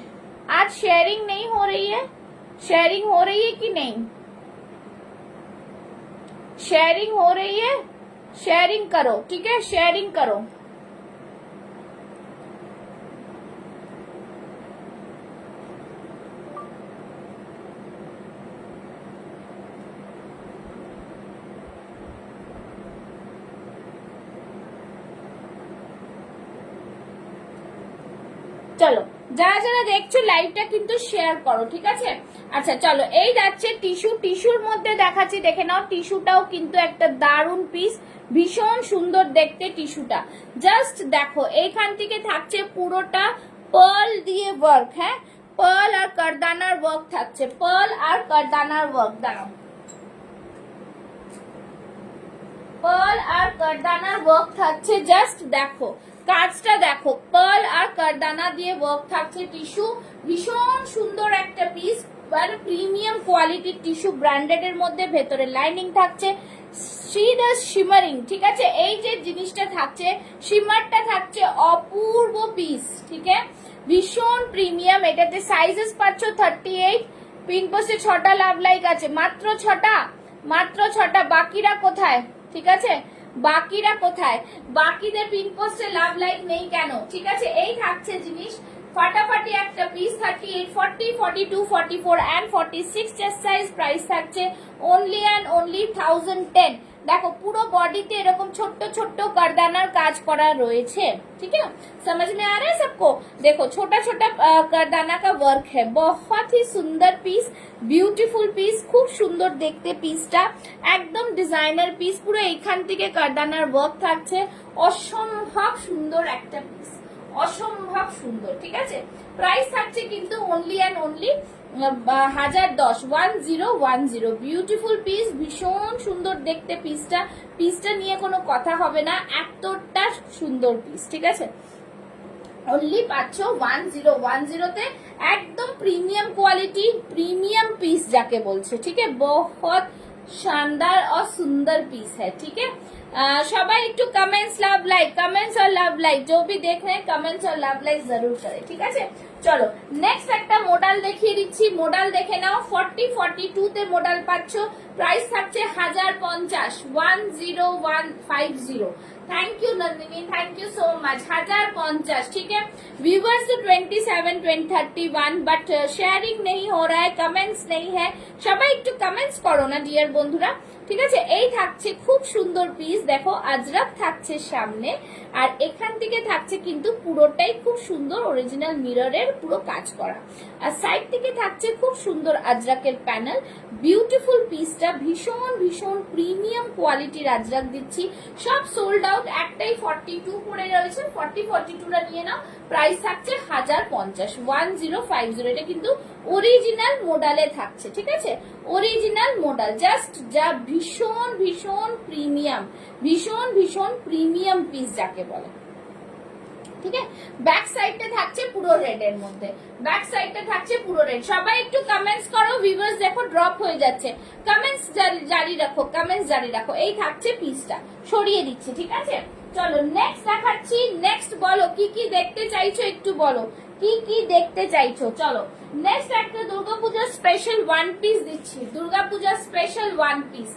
आज शेयरिंग नहीं हो रही है, शेयरिंग हो रही है कि नहीं? शेयरिंग हो रही है, शेयरिंग करो, ठीक है? शेयरिंग करो। চলো যারা যারা দেখছো লাইভটা কিন্তু শেয়ার করো, ঠিক আছে? আচ্ছা চলো, এই যাচ্ছে টিস্যু, টিস্যুর মধ্যে দেখাচ্ছি, দেখে নাও। টিস্যুটাও কিন্তু একটা দারুন পিস, ভীষণ সুন্দর দেখতে টিস্যুটা। জাস্ট দেখো, এইখান থেকে থাকছে পুরোটা পার্ল দিয়ে ওয়ার্ক, হ্যাঁ পার্ল আর কারদানার ওয়ার্ক থাকছে, পার্ল আর কারদানার ওয়ার্ক। দাঁড়াও, পার্ল আর কারদানার ওয়ার্ক থাকছে, জাস্ট দেখো কাজটা দেখো, পার্ল আর কারদানা দিয়ে ওয়ার্ক থাকছে। টিস্যু ভীষণ সুন্দর একটা পিস, প্রিমিয়াম কোয়ালিটির টিস্যু, ব্র্যান্ডেড এর মধ্যে, ভেতরে লাইনিং থাকছে, শিমারিং, ঠিক আছে? এই যে জিনিসটা থাকছে, শিমারটা থাকছে, অপূর্ব পিস, ঠিক আছে? ভীষণ প্রিমিয়াম। এটাতে সাইজেস পাচ্ছ 38, পিন পোস্টে 6টা লাভ লাইক আছে, মাত্র 6টা, মাত্র 6টা। বাকিরা কোথায়? ঠিক আছে, বাকিরা কোথায়? বাকিদের পিন পোস্টে লাভ লাইক নেই কেন? ঠিক আছে, এই থাকছে জিনিস, ফাটাফাটি একটা piece. 38, 40, 42, 44 and 46 chest size. Price থাকছে অনলি অ্যান্ড অনলি 1010। দেখো পুরো বডিতে এরকম ছোট্ট ছোট্ট কারদানার কাজ করা রয়েছে, ठीक है? समझ में आ रहा है सबको? देखो छोटा छोटा करदाना का वर्क है, बहुत ही सुंदर पीस, বিউটিফুল পিস, খুব সুন্দর দেখতে পিসটা, একদম ডিজাইনার পিস। পুরো এইখান থেকে কারদানার ওয়ার্ক থাকছে, অসম্ভব সুন্দর একটা পিস, অসম্ভব সুন্দর, ঠিক আছে? প্রাইস থাকছে কিন্তু only and only 1010, 1010। Beautiful piece, ভীষণ সুন্দর দেখতে পিসটা, পিসটা নিয়ে কোনো কথা হবে না, এতটা সুন্দর পিস, ঠিক আছে? অনলি পাচ্ছ 1010 তে, একদম প্রিমিয়াম কোয়ালিটি, প্रीमियम पीस जाके बोलছে, ठीक है? बहुत शानदार और सुंदर पीस है, ठीक है? সবাই একটু কমেন্টস লাভ লাইক, কমেন্টস আর লাভ লাইক, जो भी देख रहे हैं कमेंट्स और লাভ লাইক जरूर करें, ঠিক আছে? চলো নেক্সট একটা মডেল দেখিয়ে দিচ্ছি, মডেল দেখে নাও। 40, 42 তে মডেল পাচ্ছ, প্রাইস থাকছে 1050, 10150। Thank you Nandini, thank you so much. 1050, ठीक है? व्यूवर्स तो 27, 31, बट शेयरिंग नहीं हो रहा है, कमेंट्स नहीं है। সবাই একটু কমেন্টস করো না ডিয়ার বন্ধুরা, ঠিক আছে? এই থাকছে খুব সুন্দর পিস, দেখো আজরাক থাকছে সামনে, আর এখান থেকে থাকছে কিন্তু পুরোটাই খুব সুন্দর অরিজিনাল মিররের পুরো কাজ করা, আর সাইড থেকে থাকছে খুব সুন্দর আজরাকের প্যানেল। বিউটিফুল পিসটা, ভীষণ ভীষণ প্রিমিয়াম কোয়ালিটির আজরাক দিচ্ছি। সব সোল্ড আউট, একটাই 42 পড়ে রয়েছে, 40, 42টা নিয়ে নাও। প্রাইস থাকছে 1050, 1050। এটা কিন্তু অরিজিনাল মডেলে থাকছে, ঠিক আছে? অরিজিনাল মডেল, জাস্ট যা ভীষণ ভীষণ প্রিমিয়াম, ভীষণ ভীষণ প্রিমিয়াম পিস যাকে বলে, ঠিক আছে? ব্যাক সাইডটা থাকছে পুরো রেড এর মধ্যে, ব্যাক সাইডটা থাকছে পুরো রেড। সবাই একটু কমেন্টস করো, ভিউয়ার্স দেখো ড্রপ হয়ে যাচ্ছে, কমেন্টস জারি রাখো, কমেন্টস জারি রাখো। এই থাকছে পিসটা, সরিয়ে দিচ্ছি, ঠিক আছে? চলো নেক্সট দেখাচ্ছি, নেক্সট বলো কি কি দেখতে চাইছো, একটু বলো কি কি দেখতে চাইছো। চলো নেক্সট একটা দুর্গাপূজার স্পেশাল ওয়ান পিস দিচ্ছি, দুর্গাপূজার special one piece.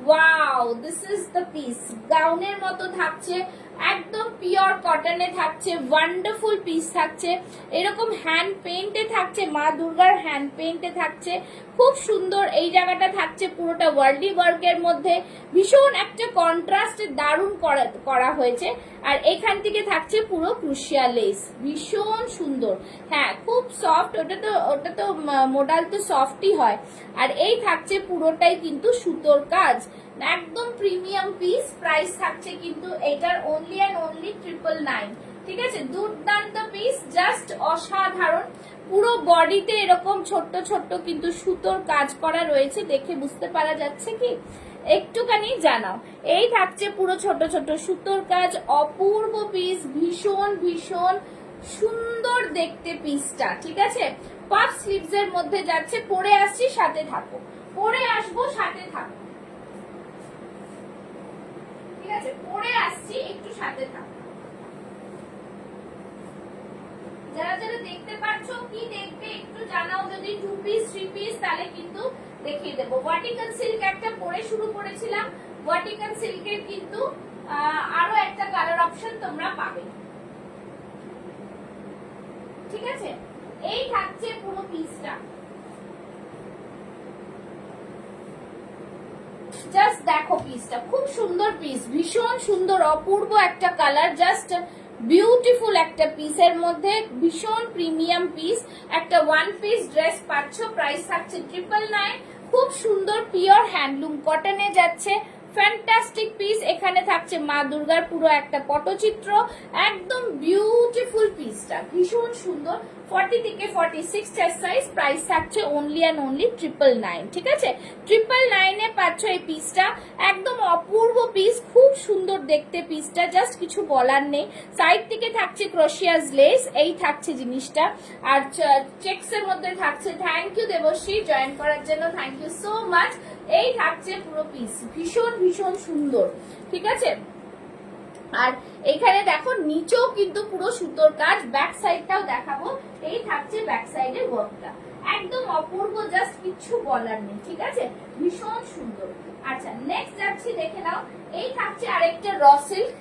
Wow, this is the piece, গাউনের মতো থাকছে, একদম পিওর কটনে থাকছে, ওয়ান্ডারফুল পিস থাকছে, এরকম হ্যান্ড পেইন্টে থাকছে, মা দুর্গার হ্যান্ড পেইন্টে থাকছে, খুব সুন্দর। এই জায়গাটা থাকছে পুরোটা ওয়ার্ল্ডি ওয়ার্কের মধ্যে, ভীষণ একটা কন্ট্রাস্টে দারুণ করা হয়েছে, আর এখান থেকে থাকছে পুরো ক্রুশিয়া লেস, ভীষণ সুন্দর। হ্যাঁ খুব সফট, ওটা তো মডেল তো সফটই হয়, আর এই থাকছে পুরোটাই কিন্তু সুতোর কাজ, একদম প্রিমিয়াম পিস। প্রাইস থাকছে কিন্তু এটার অনলি অ্যান্ড অনলি 999, ঠিক আছে? দুর্দান্ত পিস, জাস্ট অসাধারণ। পুরো বডিতে এরকম ছোট্ট ছোট্ট কিন্তু সুতোর কাজ করা রয়েছে, দেখে বুঝতে পারা যাচ্ছে কি? একটুখানি জানাও। এই থাকছে পুরো ছোট ছোট সুতোর কাজ, অপূর্ব পিস, ভীষণ ভীষণ সুন্দর দেখতে পিসটা, ঠিক আছে? পাফ স্লিভস এর মধ্যে যাচ্ছে, পরে আসছি, সাথে থাকো, পরে আসবো, সাথে থাকো, ঠিক আছে? পরে আসছি, একটু সাথে থাকো। যারা যারা দেখতে পাচ্ছ, কি দেখবে একটু জানাও, যদি 2 পিস 3 পিস তাহলে কিন্তু দেখিয়ে দেবো। ভার্টিকাল সিল্ক একটা পরে শুরু করেছিলাম, ভার্টিকাল সিল্কের কিন্তু আরো একটা কালার অপশন তোমরা পাবে, ঠিক আছে? এই থাকছে পুরো পিসটা, জাস্ট দেখো পিসটা, খুব সুন্দর পিস, ভীষণ সুন্দর, অপূর্ব একটা কালার, জাস্ট বিউটিফুল একটা পিসের মধ্যে ভীষণ প্রিমিয়াম পিস, একটা ওয়ান পিস ড্রেস পাচ্ছ, প্রাইস থাকছে 999। খুব সুন্দর পিওর হ্যান্ডলুম কটনে যাচ্ছে, ফ্যান্টাস্টিক পিস। এখানে থাকছে মা দুর্গার পুরো একটা পটচিত্র, একদম বিউটিফুল পিসটা, ভীষণ সুন্দর। 40 থেকে 46 চেস্ট সাইজ, প্রাইস থাকছে অনলি অ্যান্ড অনলি 999। ঠিক আছে, 999 এ পাচ্ছ এই পিসটা, একদম অপূর্ব পিস, খুব সুন্দর দেখতে পিসটা, জাস্ট কিছু বলার নেই। সাইড থেকে থাকছে ক্রোশিয়াস লেস, এই থাকছে জিনিসটা, আর চেকস এর মধ্যে থাকছে। থ্যাংক ইউ দেবশ্রী, জয়েন করার জন্য থ্যাংক ইউ সো মাচ। এই থাকছে পুরো পিস, ভীষণ ভীষণ সুন্দর। ঠিক আছে, আর এখানে দেখো নিচেও কিন্তু পুরো সুতোর কাজ, ব্যাক সাইডটাও দেখাবো। এই থাকছে ব্যাক সাইডের ওয়ার্কটা, একদম অপূর্ব, জাস্ট কিছু বলার নেই। ঠিক আছে, ভীষণ সুন্দর। আচ্ছা নেক্সট যাচ্ছি, দেখে নাও। এই থাকছে আরেকটা র সিল্ক।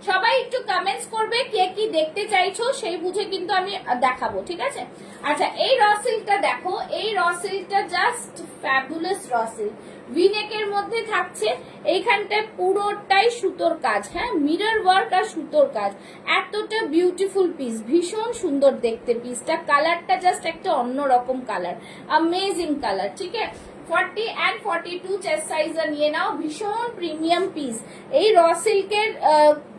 সবাই একটু কমেন্টস করবে কে কি দেখতে চাইছো, সেই বুঝে কিন্তু আমি দেখাবো। ঠিক আছে, আচ্ছা এই র সিল্কটা দেখো, এই র সিল্কটা জাস্ট ফ্যাবুলাস র সিল্ক, ভিনেকের মধ্যে থাকছে। এইখানটায় পুরোটাই সুতোর কাজ, হ্যাঁ মিরর ওয়ার্ক আর সুতোর কাজ, এতটা বিউটিফুল পিস, ভীষণ সুন্দর দেখতে পিসটা। কালারটা জাস্ট একটা অন্যরকম কালার, অ্যামেজিং কালার। ঠিক আছে, 40 and 42 চেস্ট সাইজ নিয়ে নাও, ভীষণ প্রিমিয়াম পিস। এই র সিল্কের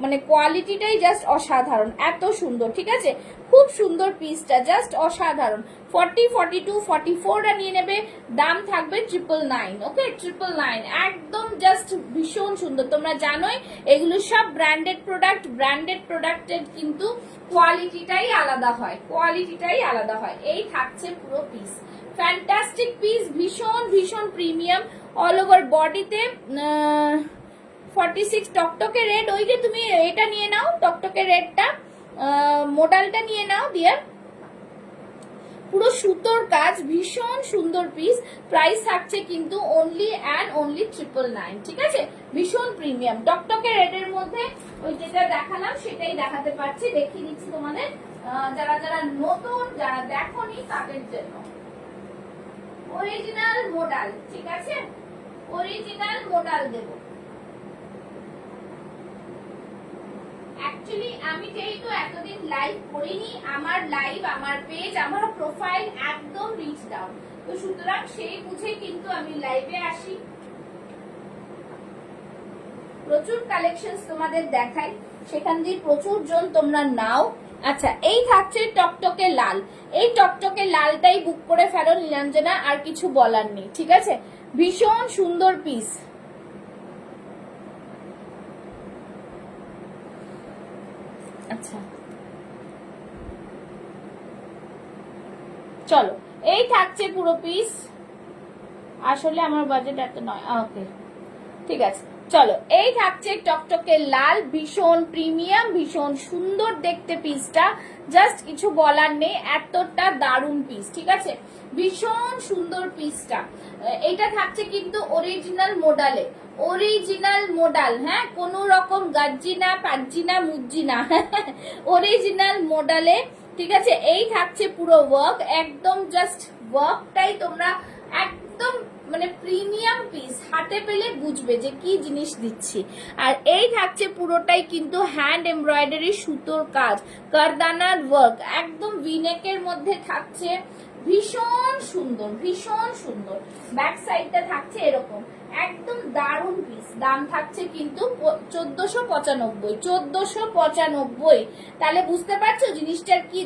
মানে কোয়ালিটিটাই জাস্ট অসাধারণ, এত সুন্দর। ঠিক আছে, খুব সুন্দর পিসটা, জাস্ট অসাধারণ। 40, 42, 44 নিয়ে নেবে, দাম থাকবে 999। ওকে, 999, একদম জাস্ট ভীষণ সুন্দর। তোমরা জানোই এগুলো সব ব্র্যান্ডেড প্রোডাক্ট, ব্র্যান্ডেড প্রোডাক্টের কিন্তু কোয়ালিটিটাই আলাদা হয়, কোয়ালিটিটাই আলাদা হয়। এই থাকছে পুরো পিস, ফ্যান্টাস্টিক পিস, ভীষণ ভীষণ প্রিমিয়াম। অল ওভার বডিতে 46 টকটকে রেড, ওই যে তুমি এটা নিয়ে নাও, টকটকে রেডটা, মোডালটা নিয়ে নাও দিয়ে, পুরো সুতোর কাজ, ভীষণ সুন্দর পিস। প্রাইস থাকছে কিন্তু অনলি অ্যান্ড অনলি 999। ঠিক আছে, ভীষণ প্রিমিয়াম। টকটকে রেডের মধ্যে ওই যেটা দেখালাম সেটাই দেখাতে পারছি, দেখিয়ে দিচ্ছি তোমাদের, যারা যারা নতুন, যারা দেখোনি তাদের জন্য। অরিজিনাল মোডাল, ঠিক আছে, অরিজিনাল মোডাল দেব। অ্যাকচুয়ালি আমি যেহেতু এতদিন লাইভ করিনি, আমার লাইভ, আমার পেজ, আমার প্রোফাইল একদম রিচ ডাউন, তো সুতরাং সেই বুঝে কিন্তু আমি লাইভে আসি, প্রচুর কালেকশন তোমাদের দেখাই, সেখান দিয়ে প্রচুর জন তোমরা নাও। আচ্ছা এই থাকছে টকটকে লাল, এই টকটকে লালটাই বুক করে ফেলো নীলাঞ্জনা, আর কিছু বলার নেই। ঠিক আছে, ভীষণ সুন্দর পিস। আচ্ছা চলো, এই থাকছে পুরো পিস। আসলে আমার বাজেট এত নয়, ওকে ঠিক আছে, চলো এই থাকছে টকটকে লাল, ভীষণ প্রিমিয়াম, ভীষণ সুন্দর দেখতে পিসটা, জাস্ট কিছু বলার নেই, এতটা দারুণ পিস। ঠিক আছে, ভীষণ সুন্দর পিসটা। এটা থাকছে কিন্তু অরিজিনাল মোডালে, অরিজিনাল মোডাল, হ্যাঁ কোনো রকম গাজ্জি না, পাজ্জি না, মুজ্জি না, অরিজিনাল মোডালে। ঠিক আছে, এই থাকছে পুরো ওয়ার্ক, একদম জাস্ট ওয়ার্কটাই তোমরা একদম মানে প্রিমিয়াম পিস, হাতে পেলে বুঝবে যে কি জিনিস দিচ্ছি। আর এই থাকছে পুরোটাই কিন্তু হ্যান্ড এমব্রয়ডারি সুতোর কাজ, কারদানার ওয়ার্ক, একদম ভিনেকের মধ্যে থাকছে, ভীষণ সুন্দর, ভীষণ সুন্দর। ব্যাক সাইডটা থাকছে এরকম, একদম দারুণ পিস। দাম থাকছে কিন্তু 1495, 1495। তাহলে বুঝতে পারছো জিনিসটার কি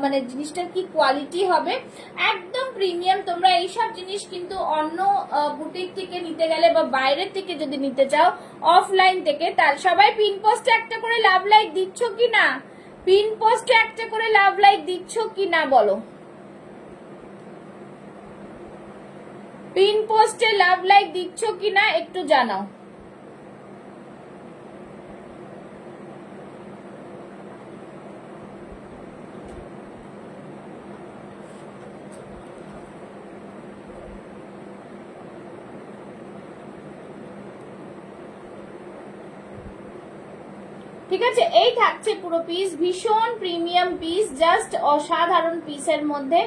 মানে জিনিসটার কি কোয়ালিটি হবে, একদম প্রিমিয়াম। তোমরা এইসব জিনিস কিন্তু অন্য বুটিক থেকে নিতে গেলে বা বাইরের থেকে যদি নিতে চাও অফলাইন থেকে, তার সবাই পিন পোস্টে একটা করে লাভ লাইক দিচ্ছ কি না, পিন পোস্টে একটা করে লাভ লাইক দিচ্ছ কি না বলো, পিন পোস্টে লাভ লাইক দিচ্ছ কিনা একটু জানাও। ঠিক আছে, এই থাকছে পুরো পিস, ভীষণ প্রিমিয়াম পিস, জাস্ট অসাধারণ পিসের মধ্যে।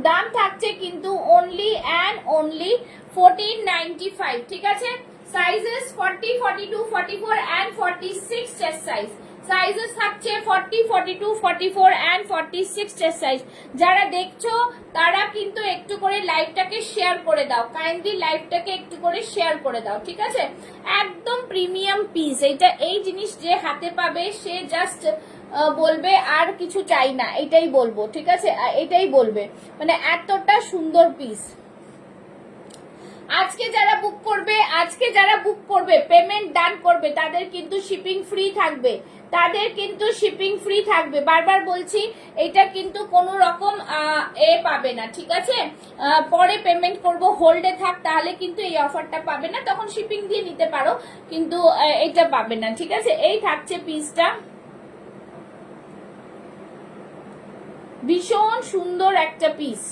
দাম থাকছে কিন্তু অনলি অ্যান্ড অনলি 1495। ঠিক আছে, sizes 40, 42, 44 and 46 chest size, sizes থাকছে 40, 42, 44 এন্ড 46 চেস্ট সাইজ। যারা দেখছো তারা কিন্তু একটু করে লাইভটাকে শেয়ার করে দাও, কাইন্ডলি লাইভটাকে একটু করে শেয়ার করে দাও, ঠিক আছে? একদম প্রিমিয়াম পিস এটা। এই জিনিস যে হাতে পাবে সে জাস্ট বলবে আর কিছু চাই না, এটাই বলবো, ঠিক আছে? এটাই বলবে, মানে এতটা সুন্দর পিস। আজকে যারা বুক করবে পেমেন্ট ডান করবে তাদের কিন্তু শিপিং ফ্রি থাকবে, বারবার বলছি এটা কিন্তু কোনো রকম পাবে না, ঠিক আছে? পরে পেমেন্ট করব, হোল্ডে থাক, তাহলে কিন্তু এই অফারটা পাবে না, তখন শিপিং দিয়ে নিতে পারো, কিন্তু এটা পাবে না, ঠিক আছে? এই থাকছে পিসটা, ভীষণ সুন্দর একটা পিস,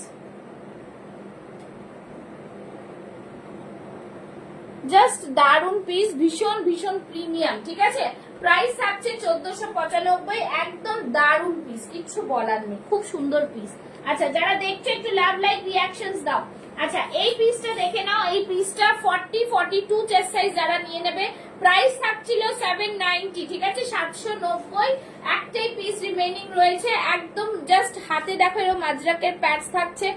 জাস্ট দারুন পিস, ভীষণ ভীষণ প্রিমিয়াম, ঠিক আছে? প্রাইস থাকছে 1495, একদম দারুন পিস, কিচ্ছু বলার নেই, খুব সুন্দর পিস। আচ্ছা, যারা দেখছো একটু লাভ লাইক রিঅ্যাকশনস দাও। আচ্ছা, এই পিসটা দেখে নাও, এই পিসটা 40, 42 চেস্ট সাইজ যারা নিয়ে নেবে, প্রাইস থাকছিল 790, ঠিক আছে? 790, একটাই পিস রিমেইনিং রয়েছে, একদম জাস্ট হাতে দেখো এরকম আজরাকের প্যাচ থাকছে,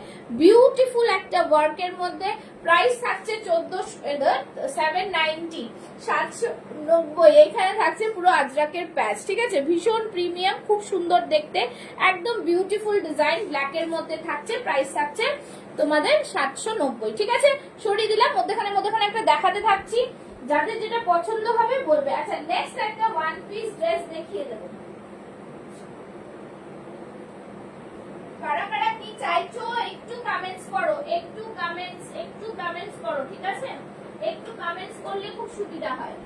বিউটিফুল একটা ওয়ার্কের মধ্যে। প্রাইস থাকছে 790, 790, এইখানে থাকছে পুরো আজরাকের প্যাচ, ঠিক আছে? ভীষণ প্রিমিয়াম, খুব সুন্দর দেখতে, একদম বিউটিফুল ডিজাইন, ব্ল্যাকের মধ্যে থাকছে। প্রাইস থাকছে তোমাদের 790, ঠিক আছে? সরিয়ে দিলাম, মধ্যখানে একটা দেখাতে থাকছি, যাদের যেটা পছন্দ হবে বলবে। আচ্ছা, নেক্সট একটা ওয়ান পিস ড্রেস দেখিয়ে দেবো। কারা কারা কি চাইছো একটু কমেন্টস করো, একটু কমেন্টস করো, ঠিক আছে? একটু কমেন্টস করলে খুব সুবিধা হয়।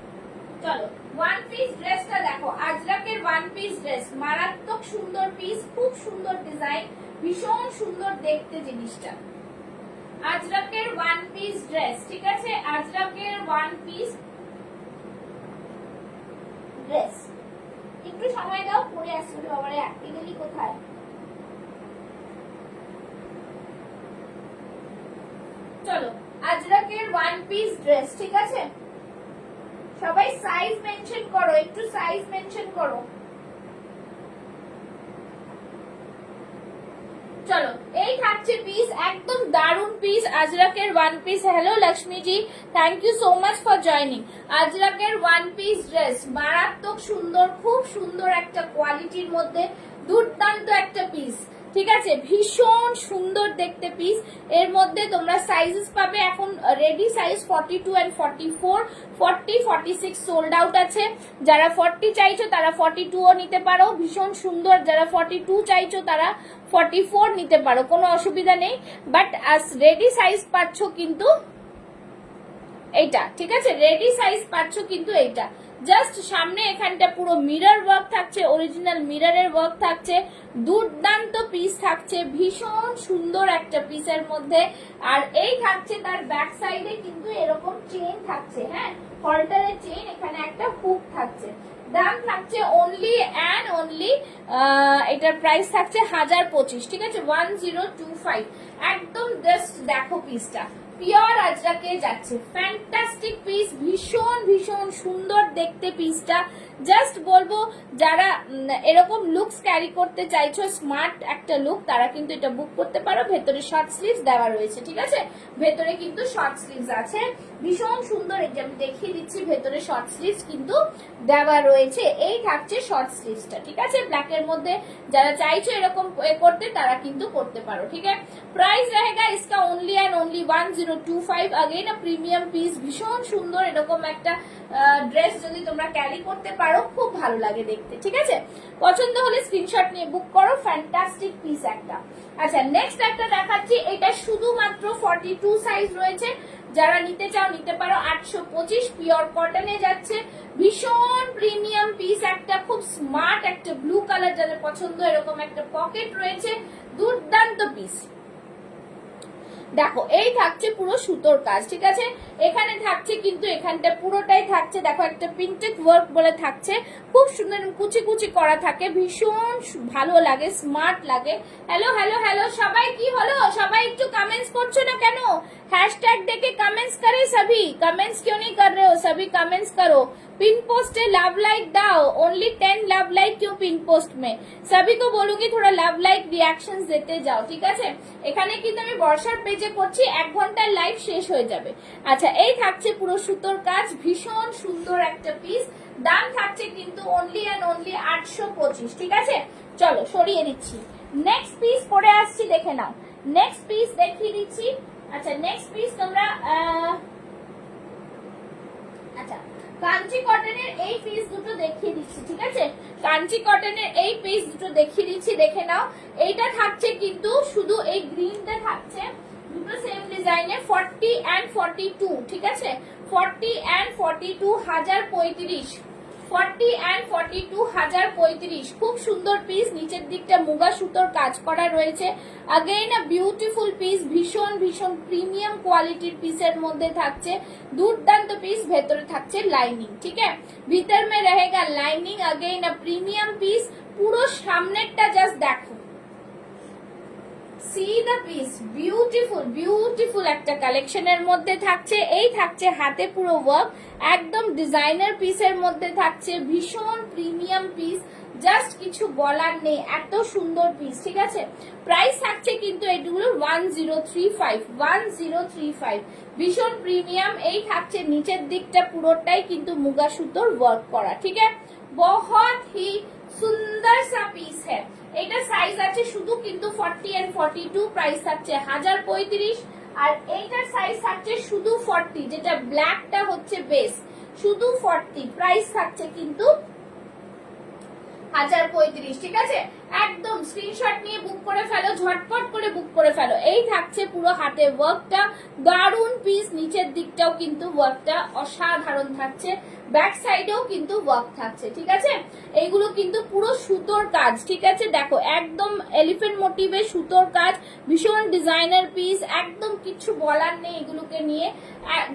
চলো, ওয়ান পিস ড্রেসটা দেখো, আজরাকের ওয়ান পিস ড্রেস, মারাত্মক সুন্দর পিস, খুব সুন্দর ডিজাইন, ভীষণ সুন্দর দেখতে জিনিসটা। আজরাকের ওয়ান পিস ড্রেস, ঠিক আছে? আজরাকের ওয়ান পিস ড্রেস, একটু সময় দাও, পরে আসলে বাবারে আটকে গেলি কোথায়? চলো, আজরাকের ওয়ান পিস ড্রেস, ঠিক আছে? সবাই সাইজ মেনশন করো, একটু সাইজ মেনশন করো। চলো, এই থাকছে পিস, একদম দারুন পিস, আজরাকের one piece. Hello Lakshmi ji, thank you so much for joining. আজরাকের ওয়ান পিস ড্রেস, মারাত্মক সুন্দর, খুব সুন্দর একটা কোয়ালিটির মধ্যে, দুর্দান্ত একটা পিস, ঠিক আছে? ভীষণ সুন্দর দেখতে পিস। এর মধ্যে তোমরা সাইজেস পাবে, এখন ready size 42 and 44, 40, 46 sold out আছে। যারা 40 চাইছো তারা 42ও নিতে পারো, ভীষণ সুন্দর। যারা 42 চাইছো তারা 44 নিতে পারো, কোনো অসুবিধা নেই। বাট রেডি সাইজ পাচ্ছ কিন্তু এইটা, ঠিক আছে? রেডি সাইজ পাচ্ছ কিন্তু এইটা। জাস্ট সামনে এখানটা পুরো মিরর ওয়ার্ক থাকছে, অরিজিনাল মিররের ওয়ার্ক থাকছে, দুর্দান্ত পিস থাকছে, ভীষণ সুন্দর একটা পিসের মধ্যে। আর এই থাকছে তার ব্যাক সাইডে কিন্তু এরকম চেইন থাকছে, হ্যাঁ, হল্টারের চেইন, এখানে একটা হুক থাকছে। দাম থাকছে অনলি অ্যান্ড অনলি, এটার প্রাইস থাকছে 1025, ঠিক আছে? 1025, একদম জাস্ট দেখো পিসটা, পিওর আজরাকে যাচ্ছে, ফ্যান্টাস্টিক পিস, ভীষণ ভীষণ সুন্দর দেখতে পিসটা। জাস্ট বলবো যারা এরকম লুকস ক্যারি করতে চাইছো, স্মার্ট একটা লুক, তারা কিন্তু এটা বুক করতে পারো। ভেতরে শর্ট স্লিভস দেওয়া রয়েছে, ঠিক আছে? ভেতরে কিন্তু শর্ট স্লিভস আছে, ভীষণ সুন্দর, এটা আমি দেখিয়ে দিচ্ছি, ভেতরে শর্ট স্লিভস কিন্তু দেওয়া রয়েছে। এই থাকছে শর্ট স্লিভসটা, ঠিক আছে? ব্ল্যাকের মধ্যে যারা চাইছো এরকম করতে তারা কিন্তু করতে পারো, ঠিক আছে? প্রাইস रहेगा इसका only and only 1025। Again premium piece, ভীষণ সুন্দর। এরকম একটা ড্রেস যদি তোমরা ক্যারি করতে পারো খুব ভালো লাগে দেখতে, ঠিক আছে? পছন্দ হলে স্ক্রিনশট নিয়ে বুক করো, ফ্যান্টাস্টিক পিস একটা। আচ্ছা, নেক্সট একটা দেখাচ্ছি, এটা শুধুমাত্র 42 সাইজ রয়েছে, যারা নিতে চাও নিতে পারো। 825, পিওর কটনে যাচ্ছে, ভীষণ প্রিমিয়াম পিস একটা, খুব স্মার্ট একটা ব্লু কালার, যাদের পছন্দ, এরকম একটা পকেট রয়েছে, দুর্দান্ত পিস। দেখো এই থাকছে পুরো সুতোর কাজ, ঠিক আছে। এখানে থাকছে কিন্তু এখানটা পুরোটাই থাকছে, দেখো একটা প্রিন্টেড ওয়ার্ক বলে থাকছে, খুব সুন্দর কুচি কুচি করা থাকে, ভীষণ ভালো লাগে, স্মার্ট লাগে। হ্যালো হ্যালো হ্যালো, সবাই কি হলো, সবাই একটু কমেন্টস করছো না কেন? हैशटैग देके कमेंट्स करे सभी, कमेंट्स क्यों नहीं कर रहे हो? सभी कमेंट्स करो। पिन पोस्ट है, लव लाइक दाओ, ओनली 10 लव लाइक क्यों पिन पोस्ट में? सभी को बोलूंगी थोड़ा लव लाइक रिएक्शंस देते जाओ, ঠিক আছে। এখানে কিন্তু আমি বর্ষার পেজে করছি, 1 ঘন্টার লাইভ শেষ হয়ে যাবে। আচ্ছা, এই থাকছে পুরো সুতোর কাজ, ভীষণ সুন্দর একটা পিস, দাম থাকছে কিন্তু অনলি এন্ড অনলি 825, ঠিক আছে। চলো সরিয়ে দিচ্ছি, নেক্সট পিস পরে আসছি, দেখে নাও। নেক্সট পিস দেখিয়ে দিচ্ছি। আচ্ছা, নেক্সট পিস তোমরা আচ্ছা কাঞ্চি কটনের এই পিস দুটো দেখিয়ে দিচ্ছি, ঠিক আছে। কাঞ্চি কটনের এই পিস দুটো দেখিয়ে দিচ্ছি, দেখে নাও। এইটা থাকছে কিন্তু শুধু এই গ্রিনটা থাকছে, দুটো সেম ডিজাইনে 40 এন্ড 42, ঠিক আছে। 40 এন্ড 42 1035, 40 এন্ড 42 1035, খুব সুন্দর পিস। নিচের দিকটা মুগা সুতোর কাজ করা রয়েছে, अगेन अ ब्यूटीफुल পিস, ভীষণ ভীষণ প্রিমিয়াম কোয়ালিটির পিসের মধ্যে থাকছে, দুর্দান্ত পিস। ভেতরে থাকছে লাইনিং, ঠিক আছে, ভিতর में रहेगा lining, again a premium piece. পুরো সামনেরটা জাস্ট দেখো, C the piece, beautiful beautiful একটা কালেকশনের মধ্যে থাকছে। এই থাকছে হাতে পুরো ওয়ার্ক, একদম ডিজাইনার পিসের মধ্যে থাকছে, ভীষণ প্রিমিয়াম পিস, জাস্ট কিছু বলার নেই, এত সুন্দর পিস, ঠিক আছে। প্রাইস থাকছে কিন্তু এগুলো 1035, ভীষণ প্রিমিয়াম। এই থাকছে নিচের দিকটা পুরোটাই কিন্তু মুগা সুতোর ওয়ার্ক করা, ঠিক আছে, বহুত হি সুন্দর সা পিস হ্যাঁ। এটা সাইজ আছে শুধু কিন্তু 40 এন্ড 42, প্রাইস থাকছে 1035। আর এইটার সাইজ থাকছে শুধু 40, যেটা ব্ল্যাকটা হচ্ছে বেস, শুধু 40, প্রাইস থাকছে কিন্তু 1035, ঠিক আছে। একদম স্ক্রিনশট নিয়ে বুক করে ফেলো, ঝটপট করে বুক করে ফেলো। এই থাকছে পুরো হাতে ওয়ার্কটা, দারুন পিস। নিচের দিকটাও কিন্তু ওয়ার্কটা অসাধারণ থাকছে, ব্যাক সাইডেও কিন্তু ওয়ার্ক থাকছে, ঠিক আছে। এইগুলো কিন্তু পুরো সুতোর কাজ, ঠিক আছে। দেখো একদম এলিফ্যান্ট মোটিভে সুতোর কাজ, ভীষণ ডিজাইনার পিস, একদম কিছু বলার নেই এগুলোকে নিয়ে।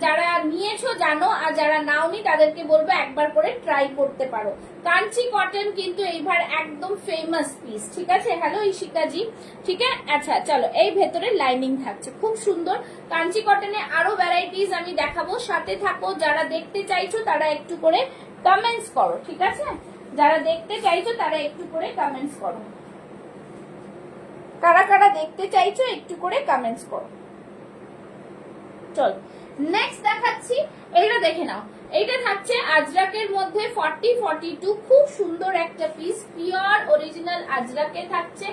যারা নিয়েছো জানো, আর যারা নাওনি তাদেরকে বলবো একবার করে ট্রাই করতে পারো। কাঞ্চি কটন কিন্তু এইবার একদম ফেমাস পিস, ঠিক আছে। হ্যালো ইশিকা জি, ঠিক আছে। আচ্ছা চলো, এই ভেতরে লাইনিং থাকছে, খুব সুন্দর। কাঞ্চি কটনে আরো ভ্যারাইটিস আমি দেখাবো, সাথে থাকো। যারা দেখতে চাইছো তারা একটু করে কমেন্টস করো, ঠিক আছে। যারা দেখতে চাইছো তারা একটু করে কমেন্টস করো, কারা কারা দেখতে চাইছো একটু করে কমেন্টস করো। চল নেক্সট দেখাচ্ছি, এইটা দেখে নাও। এইটা থাকছে আজরাকের মধ্যে 40-42, খুব সুন্দর একটা পিস, পিওর অরিজিনাল আজরাকে থাকছে,